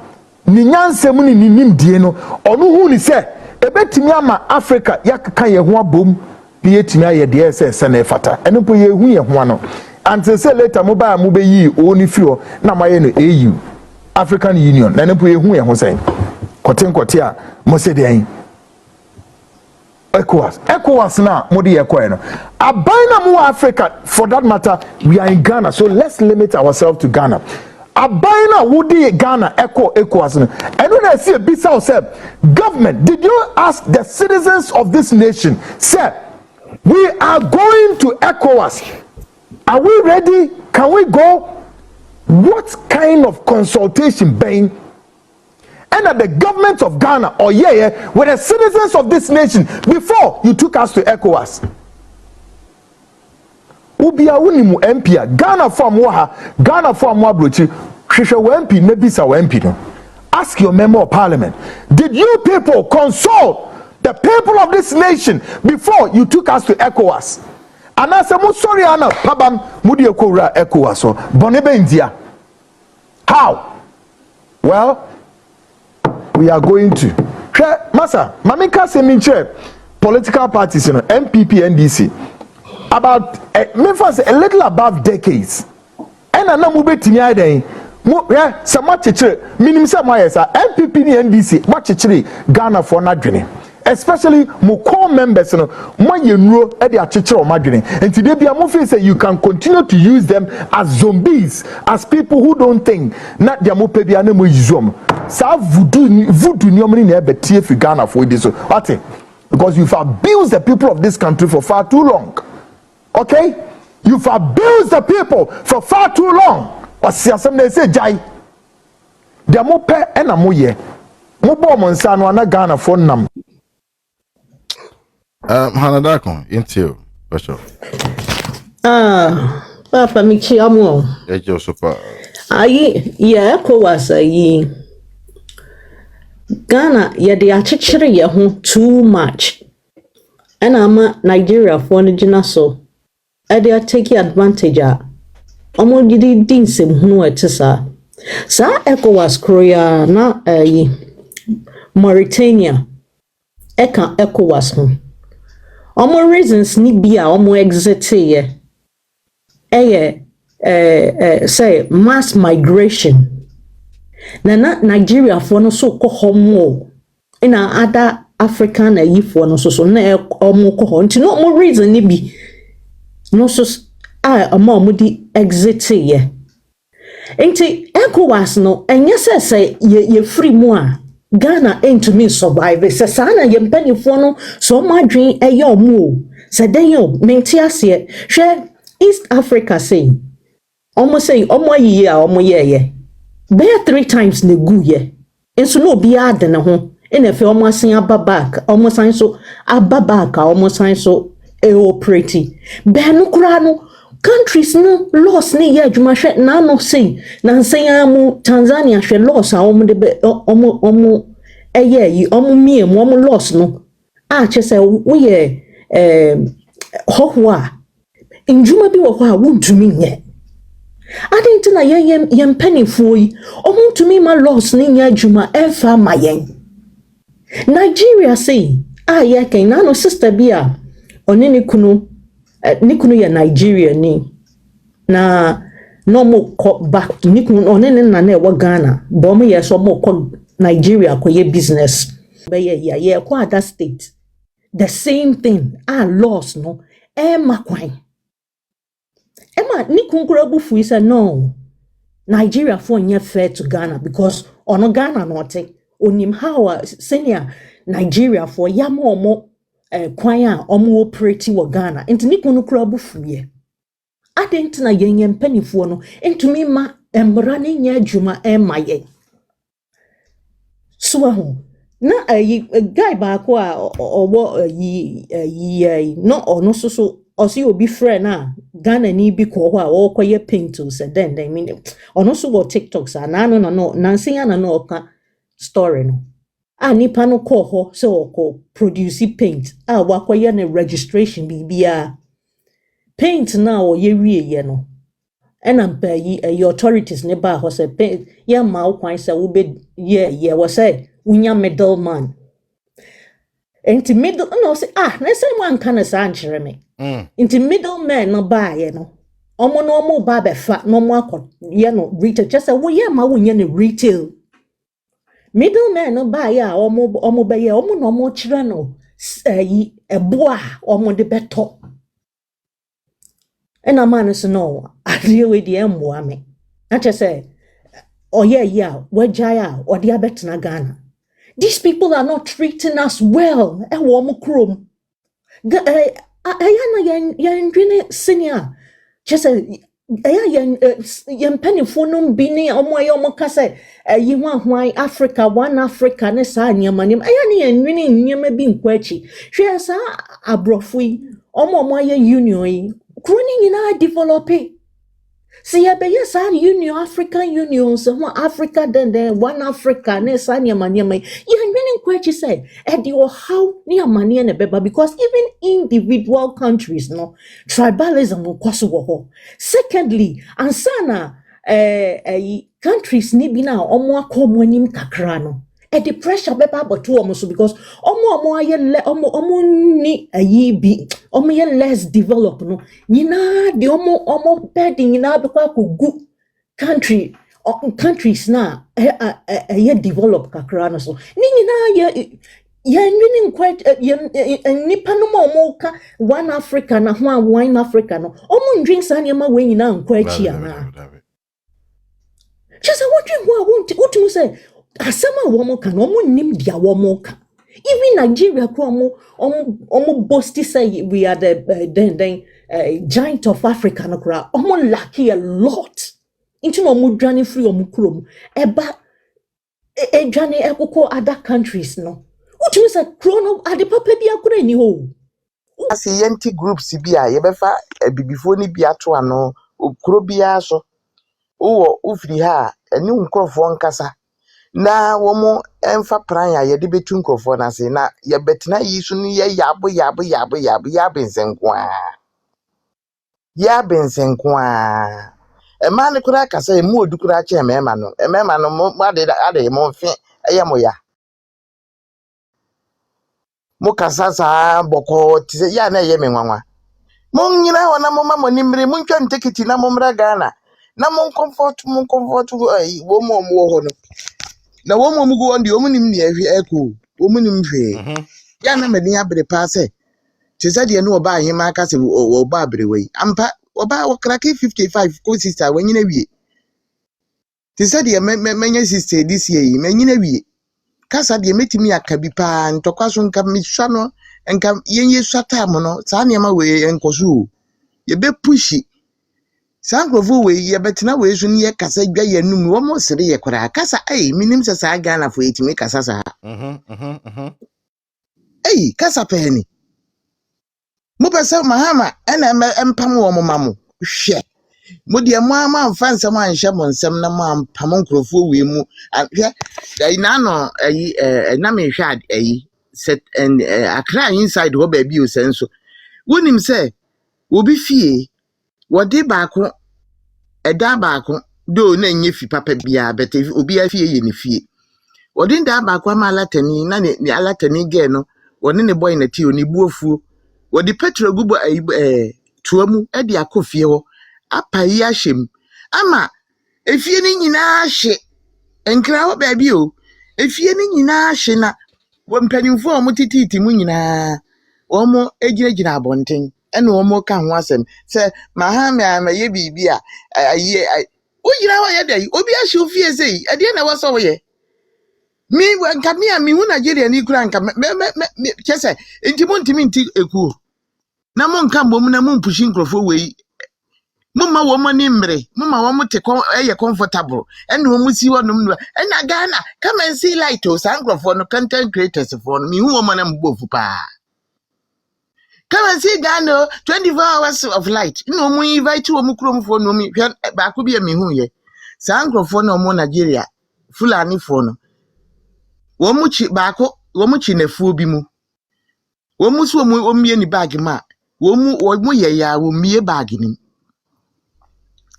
ni nyansem ni nim die no. Onu hu ni say ebetimi ama Africa yakaka ye ho abom na yetimi aye de ese na efata enpo ye hu ye ho ano until say later mobile mo be yi oni fio na maye no AU African Union na enpo ye hu ye ho sen kote a mo se de an ECOWAS na mo de ye koe no aban na mo Africa for that matter we are in Ghana, so let's limit ourselves to Ghana. Abaina wudi Ghana ECOWAS. And when I see a bit said, government, did you ask the citizens of this nation? Sir, we are going to ECOWAS. Are we ready? Can we go? What kind of consultation being? And at the government of Ghana or with the citizens of this nation before you took us to ECOWAS. Ubia unimu MP Ghana from Waha, Ghana from Wabruchi, Shisha MP, Nebisa MP. Ask your member of parliament. Did you people consult the people of this nation before you took us to ECOWAS? And I said, sorry, Anna, Pabam, Mudiokura ECOWAS, Bonebe India. How? Well, we are going to. Masa, Mamika Seminche, political parties, MPP, NDC. About a little above decades. And I know move to me then. So much minimum some MPP NDC much Ghana for Nadrini. Especially mo core members no mo yenro e dey achichiro madwene. And today be am say you can continue to use them as zombies, as people who don't think not their mo pe bia na mo yizom. Sa voodoo ni omni na e betie fi Ghana for this so. What? Because you've abused the people of this country for far too long. Okay? You've abused the people for far too long. Or see they say jai. They mo pe and a mo ye. Mo bo mo nsa no na Ghana for nam. Hanadako, into special. Papa Michi Amo. Ejo super. Aye, yeah, ECOWAS aye. Ghana, yeah, they are chichiri ya too much. And I'm Nigeria for the so. They are taking advantage of. Omo gidi dinsem hunu etisa. Sa ECOWAS Korea na Mauritania. Eka ECOWAS ho. Omo reasons ni bi a omo exit ye. Say mass migration. Na Nigeria for no so ko homo. Ina other African for no so na omo ko ho. Nti no omo reason ni bi. No so omo di exit ye. Nti ECOWAS no enye say ye free mu a Ghana ain't to me survive. Se sana ye mpanifo no so madwen eye omo. Se den yo menti ase hwe East Africa say almost say omo ye omo ye. Bear 3 times ne gu ye. Enso no obi ade ne ho. Ena fe omo asen aba back, omo san so aba back, omo san so operate. Bear no kura no countries no loss ne ye adwuma hwe na no say na nsen amu Tanzania hwe loss a omo de omo eye yi omo mie mo omo loss no a che say wo ye hoho a njuma bi wo ho a wontumi nye adenti na yen penifo yi omontumi ma loss ne nya adwuma efa ma yen Nigeria say ye ken na no sister bi a oni ne kunu ye Nigeria ni na no mo ko back ni kunu oni ne na e wo Ghana bo mo ye so mo ko Nigeria ko ye business be ye ko other state the same thing loss no makwan Emma Nikunkura Bufu said no. Nigeria for nye fair to Ghana because ono Ghana note onim how senior Nigeria for yamo omo kwanya omo operate wo Ghana. Enti Nikunkura Bufu ye. Adenti na yenye mpenifo no entumi ma embra ne nya adwuma ma ye. So ho na guy ba ko a owo no ono so Osi obi friend na Ghana ni bi ko ho a wo koye paint o se den mean ono so go TikTok sa na no nansi ya na no oka story no nipa no ko ho se o produce paint wa koye na registration bibia paint na o ye wie no ena mpa yi authorities ne ba ho se paint ya ma kwan se wo be ye wo se unya middleman enti middle no say na say man kan sa ankyere me into middlemen no buy no omo ba be fa no mo akọ ye no retail just say wo ye ma wo nye ne retail middlemen no buy a omo be ye omo no mo kire no ebo a omo de beto ena man so no ade we de embo ame na che say oye ya wajaya ode abetena Ghana. These people are not treating us well e wo mo krom ayana yan dwine senior just yan penifo no bi ne omo kase yi hwan Africa one Africa ne sa nyama nem ayana yan dwine nyama bi nkwachi hwe sa abrofo yi omo aye union yi kroni nyina develop see ya be yes union African unions one Africa then one Africa ne sa nyama yan dwine nkwachi say e how ni amane na beba because even individual countries no tribalism kwaso wo ho. Secondly ansana countries ni bi na omo akomo anim kakra no the pressure beba but omo so because omo ni bi omo ye less developed no nyina de omo bed nyina be kwa kogu countries na ye develop kakra no so ni nyina ye nwini quite nipa no mo ka one Africa na one Africa no omo ndwin sa nyama we nyina nkwachi ana just what you want to say asama wo mo ka no omo nim dia wo mo ka even Nigeria ko omo boast say we are the giant of Africa no kra omo lucky a lot into no mo dwane free omo krom eba dwane ekoko other countries no what you say chrono ade papa bi akura ni ho as yenti groups bi a ye befa bibifo ni bi ato ano okro bia so wo ufiri ha eni nkrofo nkasa na womo emfa pran ya ye de betu nkrofo na se na ye betena yi so ni ye ya bensenkwa ema ne kura kasa emu odukura che emema no ade mo mfe eye mo ya Mukasa sa boko tise ya na ye me nwanwa. Mon nyina wana mo mama ni mre mun twa ntekiti na mo mra Ghana. Na mon comfort wo mo ho no. Na wo mo go on di omunim ne ehwe eko. Omunim hwe. Ya na mani abre pa se. Tise de no oba ahema aka se oba abre wei. Ampa oba wo krake 55 ko sister wo nyina wie. Tise de menya sister this year yi menyina wie. Kasa de metimi aka bi pa ntokwaso nka miswa no nka yenye swata mo no saa niam we enkoso ye be pushi saa nkrofo we ye betina we so ne ye kasa dwa ye num wo mo sere ye kora kasa minim se saa Ghana fo etimi kasa saa kasa pehani mo pesa mahama ena empam wo mo mamo hwe mo de mo ama mfa nsem anhye mo nsem na mo ampam nkrofo we mu ahwe na no na me hwe set and Accra inside ho baby o senso wonim say obi fie wodi baako eda baako do na nye fi papa bia bete obi afie ye ne fie wodi nda baako ama alatani na ne alatani ge no woni ne boy na ti oni buofuo wodi petrol gubo tuamu e di akofie ho apai ahyem ama efie ni nyina hye enkra ho baby o efie ni nyina hye na wompanimfo o mutititi mu nyina omo ejirejira abonten ene omo ka ho asem se mahame amaye bibia aye ojira ho ye dai obi ahye ofie sei ade na waso wo ye mi nka mi a mi hu Nigeria ni kura nka kese ntimi nti ekuo na mo nka mbom na mo mpushi nkrofo wei mumma wo mo ni mbre mumma wo mo te comfortable ene wo mo si wonom no ena Ghana come and see light o san nkrofo no content creators for no mi hu wo mo na mbofu pa. Come and see Ghana 24 hours of light. No mo invite wo mo krom for no mi ba ko bia mi hu ye. San nkrofo no mo Nigeria Fulani for no. Wo mo chi ba ko wo mo chi nafuo bi mu. Wo mo so wo mie ni bag ma. Wo mo ye ya wo mie bag ni.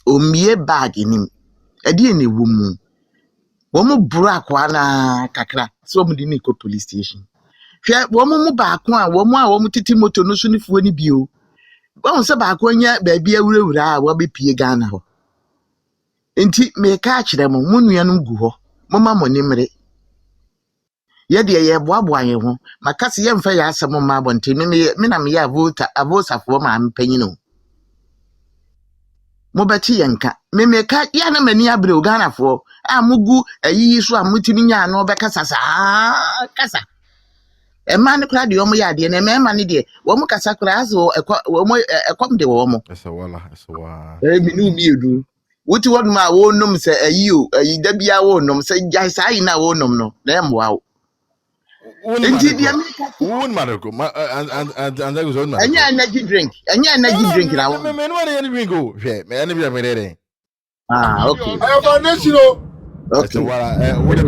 O mie bag ni. Ade ne wo mu. Wo mo bra kwa na kakra. So mo di ni ko police station. Hwe wo mo baako a wo mo titi moto no so ni fuo ni bio. Wo se baako nya ba bia wurawura a wo be pie Ghana ho. Enti me ka akire mo nuanum gu ho. Mo ma mo ni mre. Ye de ye boaboa ye ho. Makase ye mfa ya asem ma abonte me na me ya avosa fo ma ampanyi no. Mo beti ye nka. Me ka ya na mani abre o Ghana fo. A mugu ayi so a mutimi nya no be kasa saa kasa. Man kura de omo ya de na man de wo mo kasa kura aso wo mo ekom de wo mo esa wala mi nu mi edu wuti won ma wo nom se ayi o ayi da bia wo nom se jai sai na wo nom no na mo wa enti dia mi ka won ma ko and that was on ma anya energy drink na wo me no energy drink go hwe me anya bia me de okay I have a national okay what the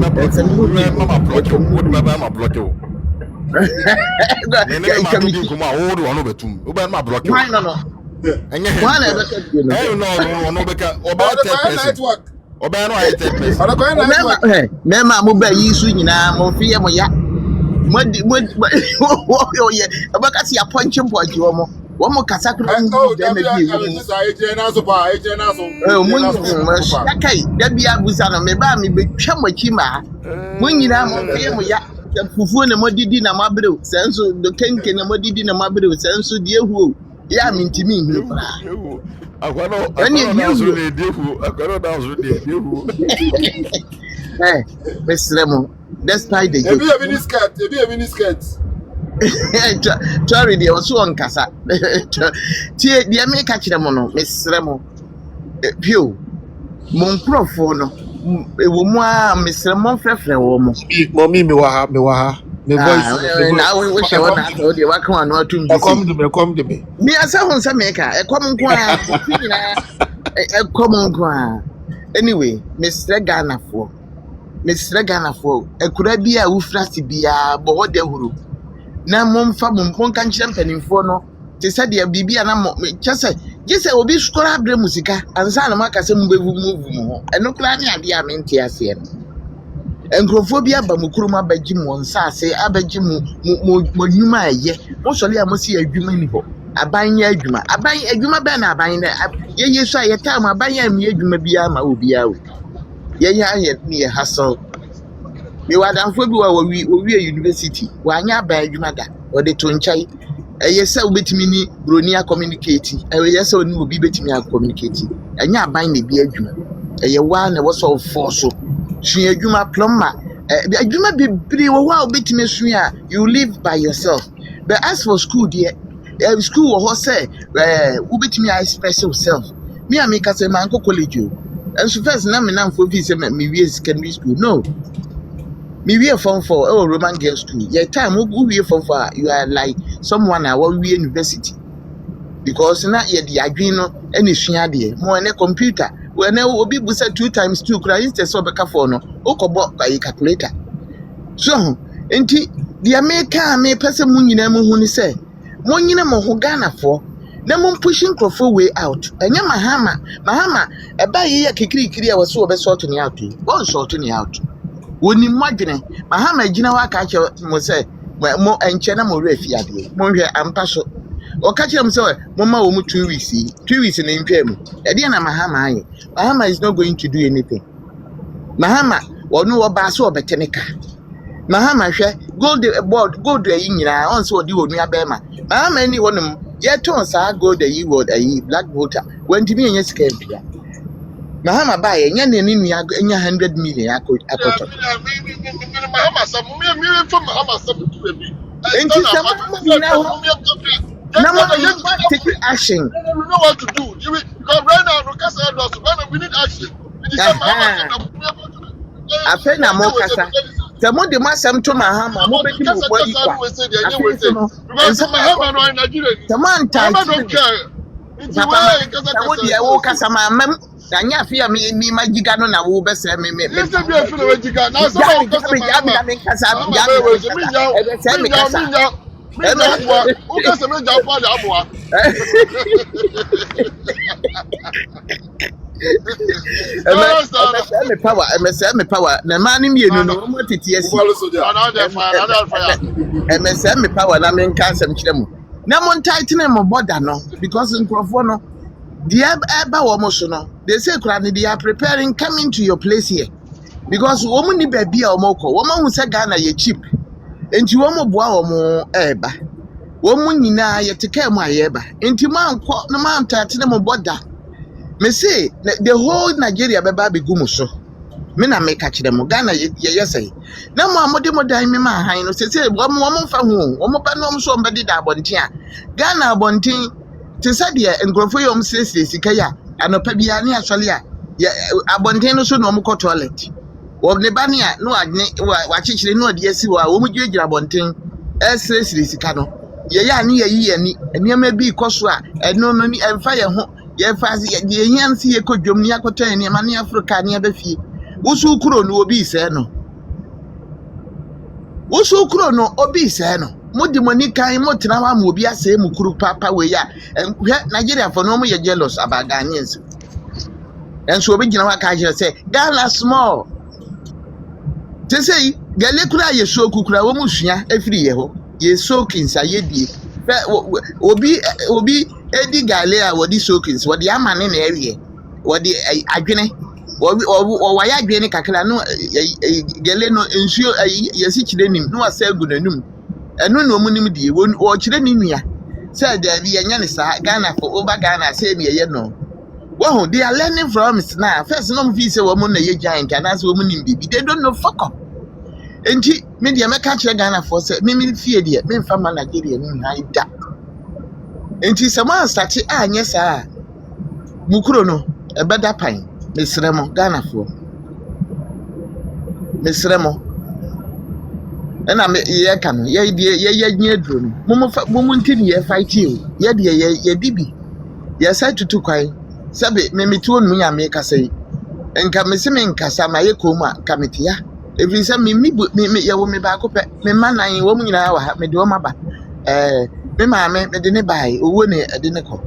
mama block you fufu na modidi na mabreu senso do kenke na modidi na mabreu senso die hu ya mintimi hu akwano na so le die hu akwano na so le die hu mesremo despite the ebi skirt sorry dey oso on kasa tie dia me ka kire mo no mesremo pio mon profo no ewo mu a mesremo frefre wo mo mommy me wa ha me voice na we she wona so dey wa kan anu atum bi come de me mi asa hon sa me ka ekom nko a finina ekom nko a anyway Mr. Ghana for ekura bi a ufrasi bia bo hode huru na momfa mompon kan kire mpanimfo no te se de bibia na mo kyese gese obi skora abre musika ansa na maka se mbevu move mo eno kra ne ade a mente ase no Enkrofobia ba mukuru ma baji mu nsase abaji mu nyuma aye mo sole a mo si adwuma ni ho aban ya adwuma be na aban na ye so aye time aban ya mi adwuma bia ma obi awo ye ni Hassan me wadanfo bi wa wi university wa anya aban adwuma da o de to nchai eye se obetimi ni bronia communicate eye se oni obi betimi a communicate anya aban na bi adwuma eye wa na wo so force She adwuma plumber adwuma bebre wo wa obetime sua a you live by yourself but as for school there school wo say obetime express yourself me am ka say man ko college o and so first na me na for fi say me wie secondary school no me wie form 4 Roman girls school your time we wie form 4 you are like someone a wo wie university because na ye di adwin no ene sua de mo ene computer when obi bu say 2 times 2 kra instead so beka for no okobo by calculator so enti the America me person mu nyina mu hu ni say mo nyina mo ho Ghana for na mo pushing crofo way out enya mahama eba ye kikirikiri a waso obe sort ni out won sort ni out woni modwene mahama gina wa ka che mo say mo enche na mo refi ade mo hwe ampa so o ka kire mo say mo ma wo mu 2 weeks na ntwam e de na mahama is not going to do anything mahama wonu wo ba so obeteneka mahama hwe gold ayi nyina on so odi wonu abema mahama ni wonum ye ton sa gold ayi world ayi black voter wantimi enye scam bia mahama ba ye nya ne ninu enya 100 million akoto mahama sam me from mahama sam to be enti sama now take action. We know what to do. Because right now, we need action. I feel na mo kasa. Tamo de masam to mahama mo be mo bo ikwa. Because mahama no in Nigeria. Tamanta. Don't care. It's tamo de wo kasa mamam. Danya afia mi magiga no na wo be se me. Yes, be afia no magiga. Na so mo kasa mahama. Who gets a major for the Abua? MSM power. The man in you know what it is. MSM power. I mean, can't some chemo. No one tighten him border no because in Crofono, the Abba Womosono, they say they are preparing coming to your place here because woman ni baby or moko, woman who said Ghana ye cheap. Enti womo boa womo eba womo nyina yeteka mu ayeba enti manko no manta tene mo boda me say the whole Nigeria beba begumu so me na me ka kire mo Ghana ye yesai na mo amode mo dan me ma han no say womo fa hu womo ba no so mbedi da abonten a Ghana abonten te say de engrofo yom sika ya anopa bia ne asole a abonten no so no mo ko toilet wogne bania no adne wa chichire no de asi wa wo mugyegira bonten esresire sika no ye ya ne ye ani eniema bi koso a eno no ni emfa ye ho ye fa ye hian si ye kodwom ni akotan ni ma ne Africa ne abafie wusu kuro no obi se no wusu kuro no obi se no modi moni kan mo tena wa mo obi ase mu kuru papa we ya Nigeria for no mo ye jealous about Ghanaians enso obi gina wa ka je say Ghana small. They say, Galekura ye so kukura wo musua afiri ye ho ye soakins ayedie obi edi gale a wodi soakins wodi amane na ewie wodi adwene wo waya adwene kakra no gale no ensuo ye si kire nim no asa agu nanum eno no munim die wo kire ni nua say da bi ye nya ne sa Ghana for over Ghana say me ye no. Well, they are learning from it now. First, no fee say woman na ye giant and as woman in baby. They don't know fuck up. And me dey make catch Ghana for say me fear there. Me from Nigeria ni hide that. And someone start anya sa mukuro no e better pine. Me sremo Ghana for. Me sremo. And am ye kan ye nye drone. Mumu ntini ye fight you. Ye dey ye bibi. Ye say tutu kwai. Sabe me tuo nu ya me kasa yi enka me se me nkasa ma ye koma kametia every say me ye wo me ba ko pe me manan wo mu nyina wa me de wo maba me maame me de ne bai owo ne de ne ko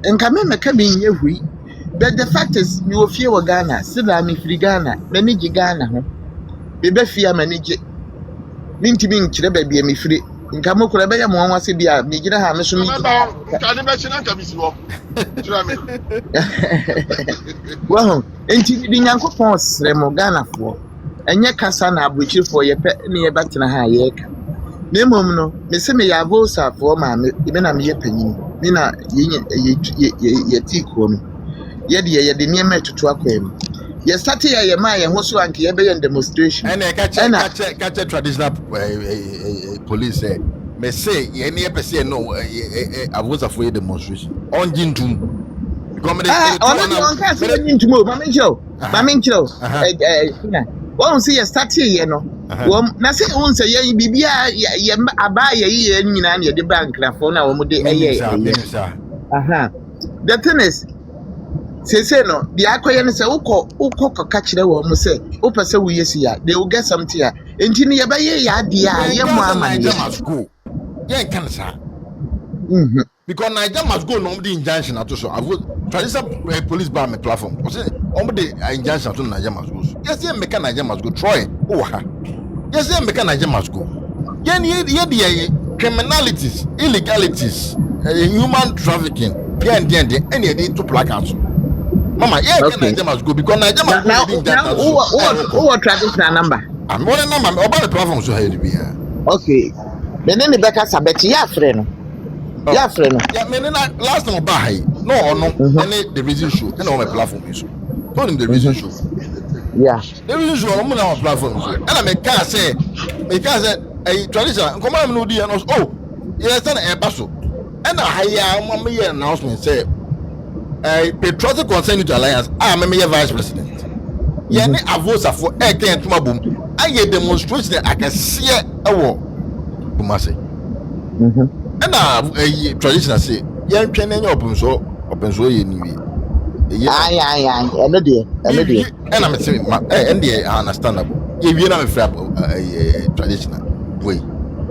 enka me ka bi nye hui but the fact is me wo fie wo Ghana sida me free Ghana me ne gi Ghana ho bebe fia manage mintimi nkyere ba bia me firi nka mokora bɛyɛ mo nwa se bia me gyina ha me so me nka ne bɛkye na nka bisi wɔ kyerɛ me wahu enti di nyankopɔn srɛ mo Ghanafoɔ ɛnyɛ kasa na abrokyirfoɔ yɛpɛ ne yɛbɛtena ha yɛka na mmom no me se me yɛ abosafoɔ ma me na me yɛ panyin me na yɛti kuo no yɛde nneɛma atutu akɔɛ mu yɛstate yɛ ma yɛ ho so anke yɛbɛyɛ demonstration ɛna catch traditional police me say yɛ ne yɛpɛ sɛ no abosafo yɛ demonstration on jintum because me on ka sɛ jintum o ma me nkyerɛw wɔn sɛ yɛstate yɛ no wɔn na sɛ wɔn sɛ yɛ bibia yɛ aba yɛ nyinaa na yɛde ba nkrafo na wɔn de ɛyɛ aha the thing is say no the akoye no say ukọ ka kire wo mo say o pese wo yesi ya they will get something ya enti ne ye ba ye ya de a ye mo amane must go ye kan sa because Nigeria must go no the injunction ato so traditional police bar me platform o say o the injunction to Nigeria must go yes ye make Nigeria must go try o ha yes ye make Nigeria must go ye the criminalities illegalities human trafficking any to placards. Mama, yeah, Nigeria must go because Nigeria must go. Who traditional number? I'm one number about the platform so here to be. Okay. Then the Becca Sabeti, yeah, friend. Yeah, friend. Yeah, man, last time buy no, any the reason show, and on my platform is. Told him the reason show. Yeah. The reason show on our platform. And I make say, a traditional come on, no dear, oh, yes, and a basso. And I hear announcement say. Patriotic Concern Youth Alliance, I am a vice president. Yene avosa for a can to my boom. I get demonstration I can see a war. Kumase. And a traditional say, young training open so ye new. Aye, and I'm saying, and understandable. If you're not a traditional way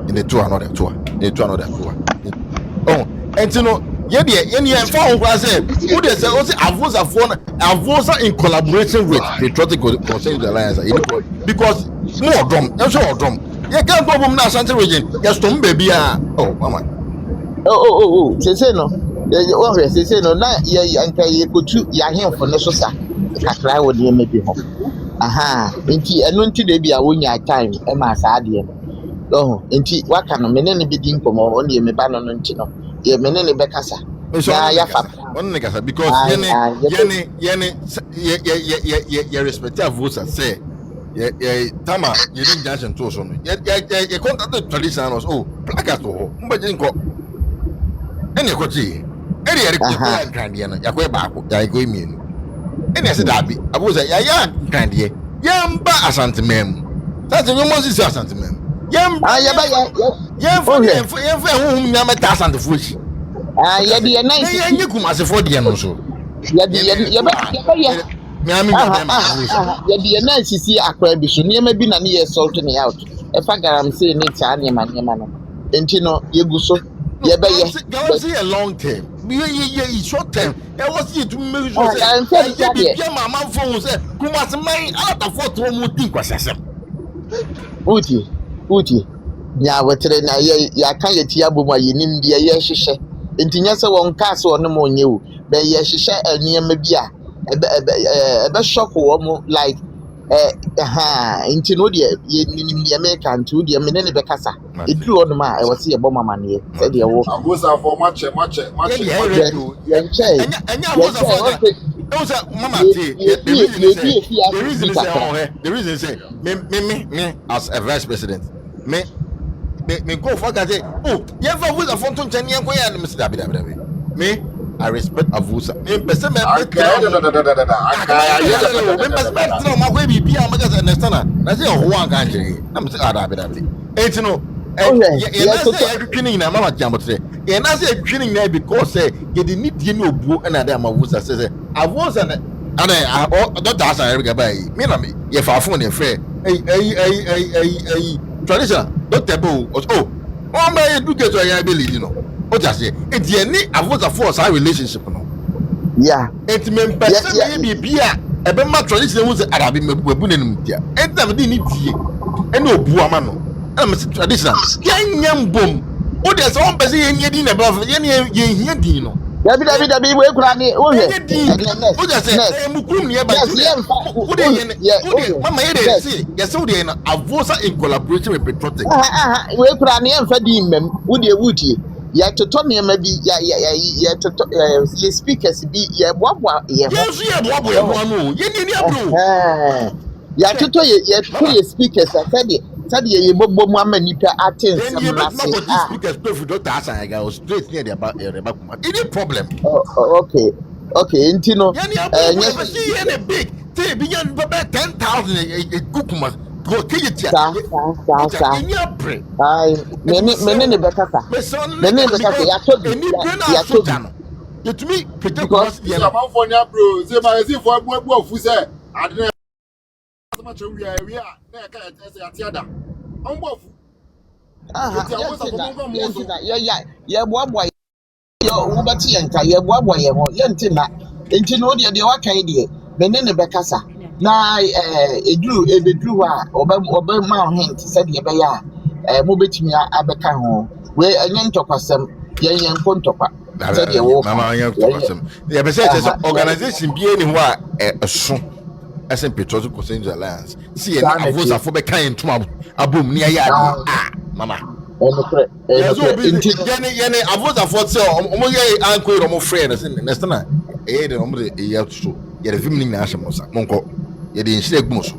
in the tour, another tour, Oh, and you know. Yeah, found was it. Who they say also Avosa in collaboration with Patriotic Concern Youth Alliance because more drum, that's all drum. You can't go from National region. Just don't baby. Oh, mama. Oh, say no. Say no. Now, yeah, and you go to your hand for Nesosa. Accra would you maybe home. Aha, inti anunti de bia wonya time e ma saa de no inti waka no menene bi din komo on ye me ba no nti no ye menene be kasa ya fa on ne kasa because ye respect your votes say ye tama ye din junction to so no ye contact the traditionals oh placard to ho mbaje nko ene ko ti ere ye ko kan de no yakwe baako ya go mienu ene se dabi abuza ya kan de yamba asantemem that's the most is asantemem yamba yamba hu nyama ta asantefuchi ya de nice ye kumase for de no so ya de nice si akwa bi so nyama bi na ne ye sort ne out e fa garam say ne cha nyama no entino ye guso ye be ye see a long term ye short term e was it to make sure say mama phone say kumase man out of what to mu tin kwasasem uti nya wetere na ya kan ye tia bomu ayenim bia ye hwehwe entinya se won ka se ono mo nye o be ye hwehwe aniema bia ebe shock wo mo like intino de ye ni America ntu de me ne be kasa eduru ono ma e wose ye bom amane se de wo agosa for match enya agosa for that mama the reason say me as a vice president me go for that say oh you ever Avusa for to chen yen ko ya me dabi me I respect Avusa me person me respect no ma ko bi bia ma ga understand na say ho an kan jere na me say dabi etino ye na say twinin na mama jambotre ye na say twinin na because say ye dey need ye ni obuo na dey Avusa say Avusa na Dr. Hassan Ayariga by me na me ye fa phone e frɛ traditional Dr. Bo oh my educator ya be lead no o just say e dey any Avusa force our relationship no yeah it mean person be bia ebe ma tradition wo se arabi mebu nenum dia enta me di ni die ene obu ama no na me tradition yanyam bom wo de so on pese yenye di na ba ye hia di no Dabi we kura ni wo he wo de se mukrum ni e ba wo de ye mama ye de see ye so de na avosa in collaboration with patriotic we kura ni emfa di mmem wo de wutie ya toto nneema bi ya toto ye speakers bi ye boaboa ye ho yes ye boaboa no ye ni abro ya toto ye speakers said ye bobo mu ama nipa attends some na say speakers play for Dr. Hassan Ayariga straight near the back any problem okay ntino yes ye big say bi yan 10,000 kukuma go kiyitia ai mene ne bekasa ya tobi you to me because the amount for nya bro say magazine for abu afu say adene sama che we na ka say atiada on afu ya boaboa yo wo beti yanka ya boaboa ye ho ye ntina ntino de wakan de mene ne bekasa na edru ha obe ma hint said ye be ya mo betimi abeka ho we enye ntokwasem ye nkontokwa said ye wo mama anya ntokwasem ye be say organization bi eni ho a so as in patriotic consent alliance see ye na avosa for be kan ntoma abom ni ya mama yene avosa for say omo ye anko ro mo friend next na de omo de ye so ye de vimni na ashemosa monko ye de nshire egum so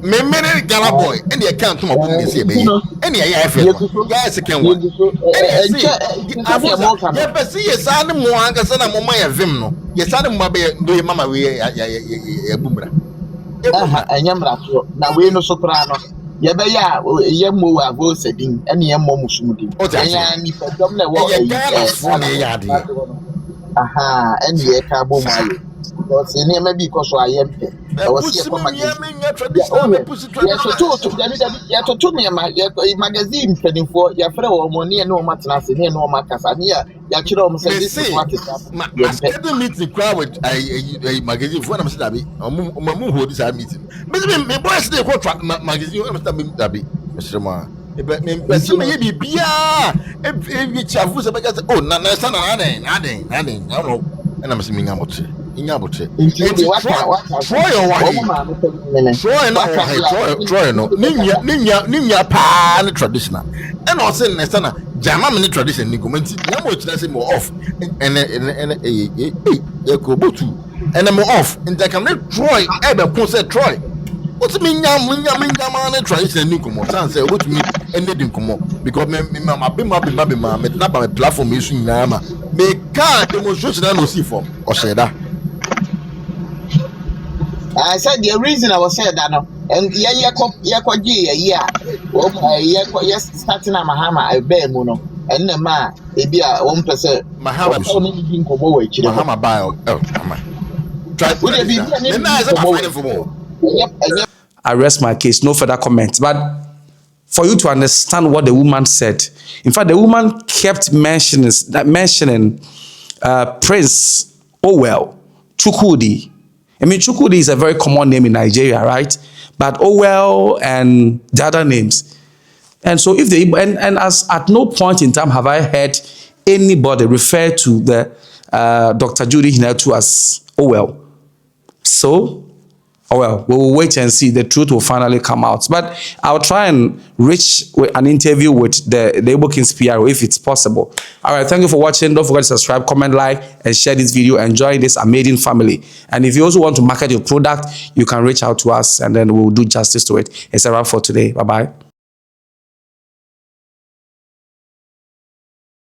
memere Ghana boy and ye can't come up with me any ya fe ya second one any ye see ye san mo anga sana mo ma ye vim no ye san mo be do mama we ya bumra anyamra so na we no so kra no ye be ya ye mo wa go sedin ene ye mo musumudi anya ni pedom na wo ye Ghana fo na ye ade ene ye ka bo ma ye because any maybe because I am magazine pending for your friend or money and no matter no matter ya chiro mo say this is what is happening meeting crowd with a magazine for am say dabi omo hold this meeting me boys dey go magazine am say dabi mesrema me se me bi bia e chafu se be say oh na sana na no and I'm saying Inyabote. Troy no. Ninya pa ni traditional. And also na jama me tradition ni comment. Nyamo china say more off. And go botu. And more off. And they can Troy ebe concert Troy. What me nyama ni tradition ni komo. San say what me anything komo because me na ba platform issue nyama. Me can't demonstration no see from or say that. I said the reason I was said that no, and yes starting a Mahama I bear mono and the ma maybe 1% Mahama bio I rest my case, no further comments. But for you to understand what the woman said, in fact, the woman kept mentioning Prince Owell Chukwudi. I mean, Chukwudi is a very common name in Nigeria, right? But Owell and the other names. And so if they, and as at no point in time have I heard anybody refer to the Dr. Judy Hinatu as Owell. So, well, we will wait and see. The truth will finally come out. But I'll try and reach an interview with the Igbo King's PRO if it's possible. All right, thank you for watching. Don't forget to subscribe, comment, like, and share this video and join this amazing family. And if you also want to market your product, you can reach out to us and then we'll do justice to it. It's a wrap for today. Bye-bye.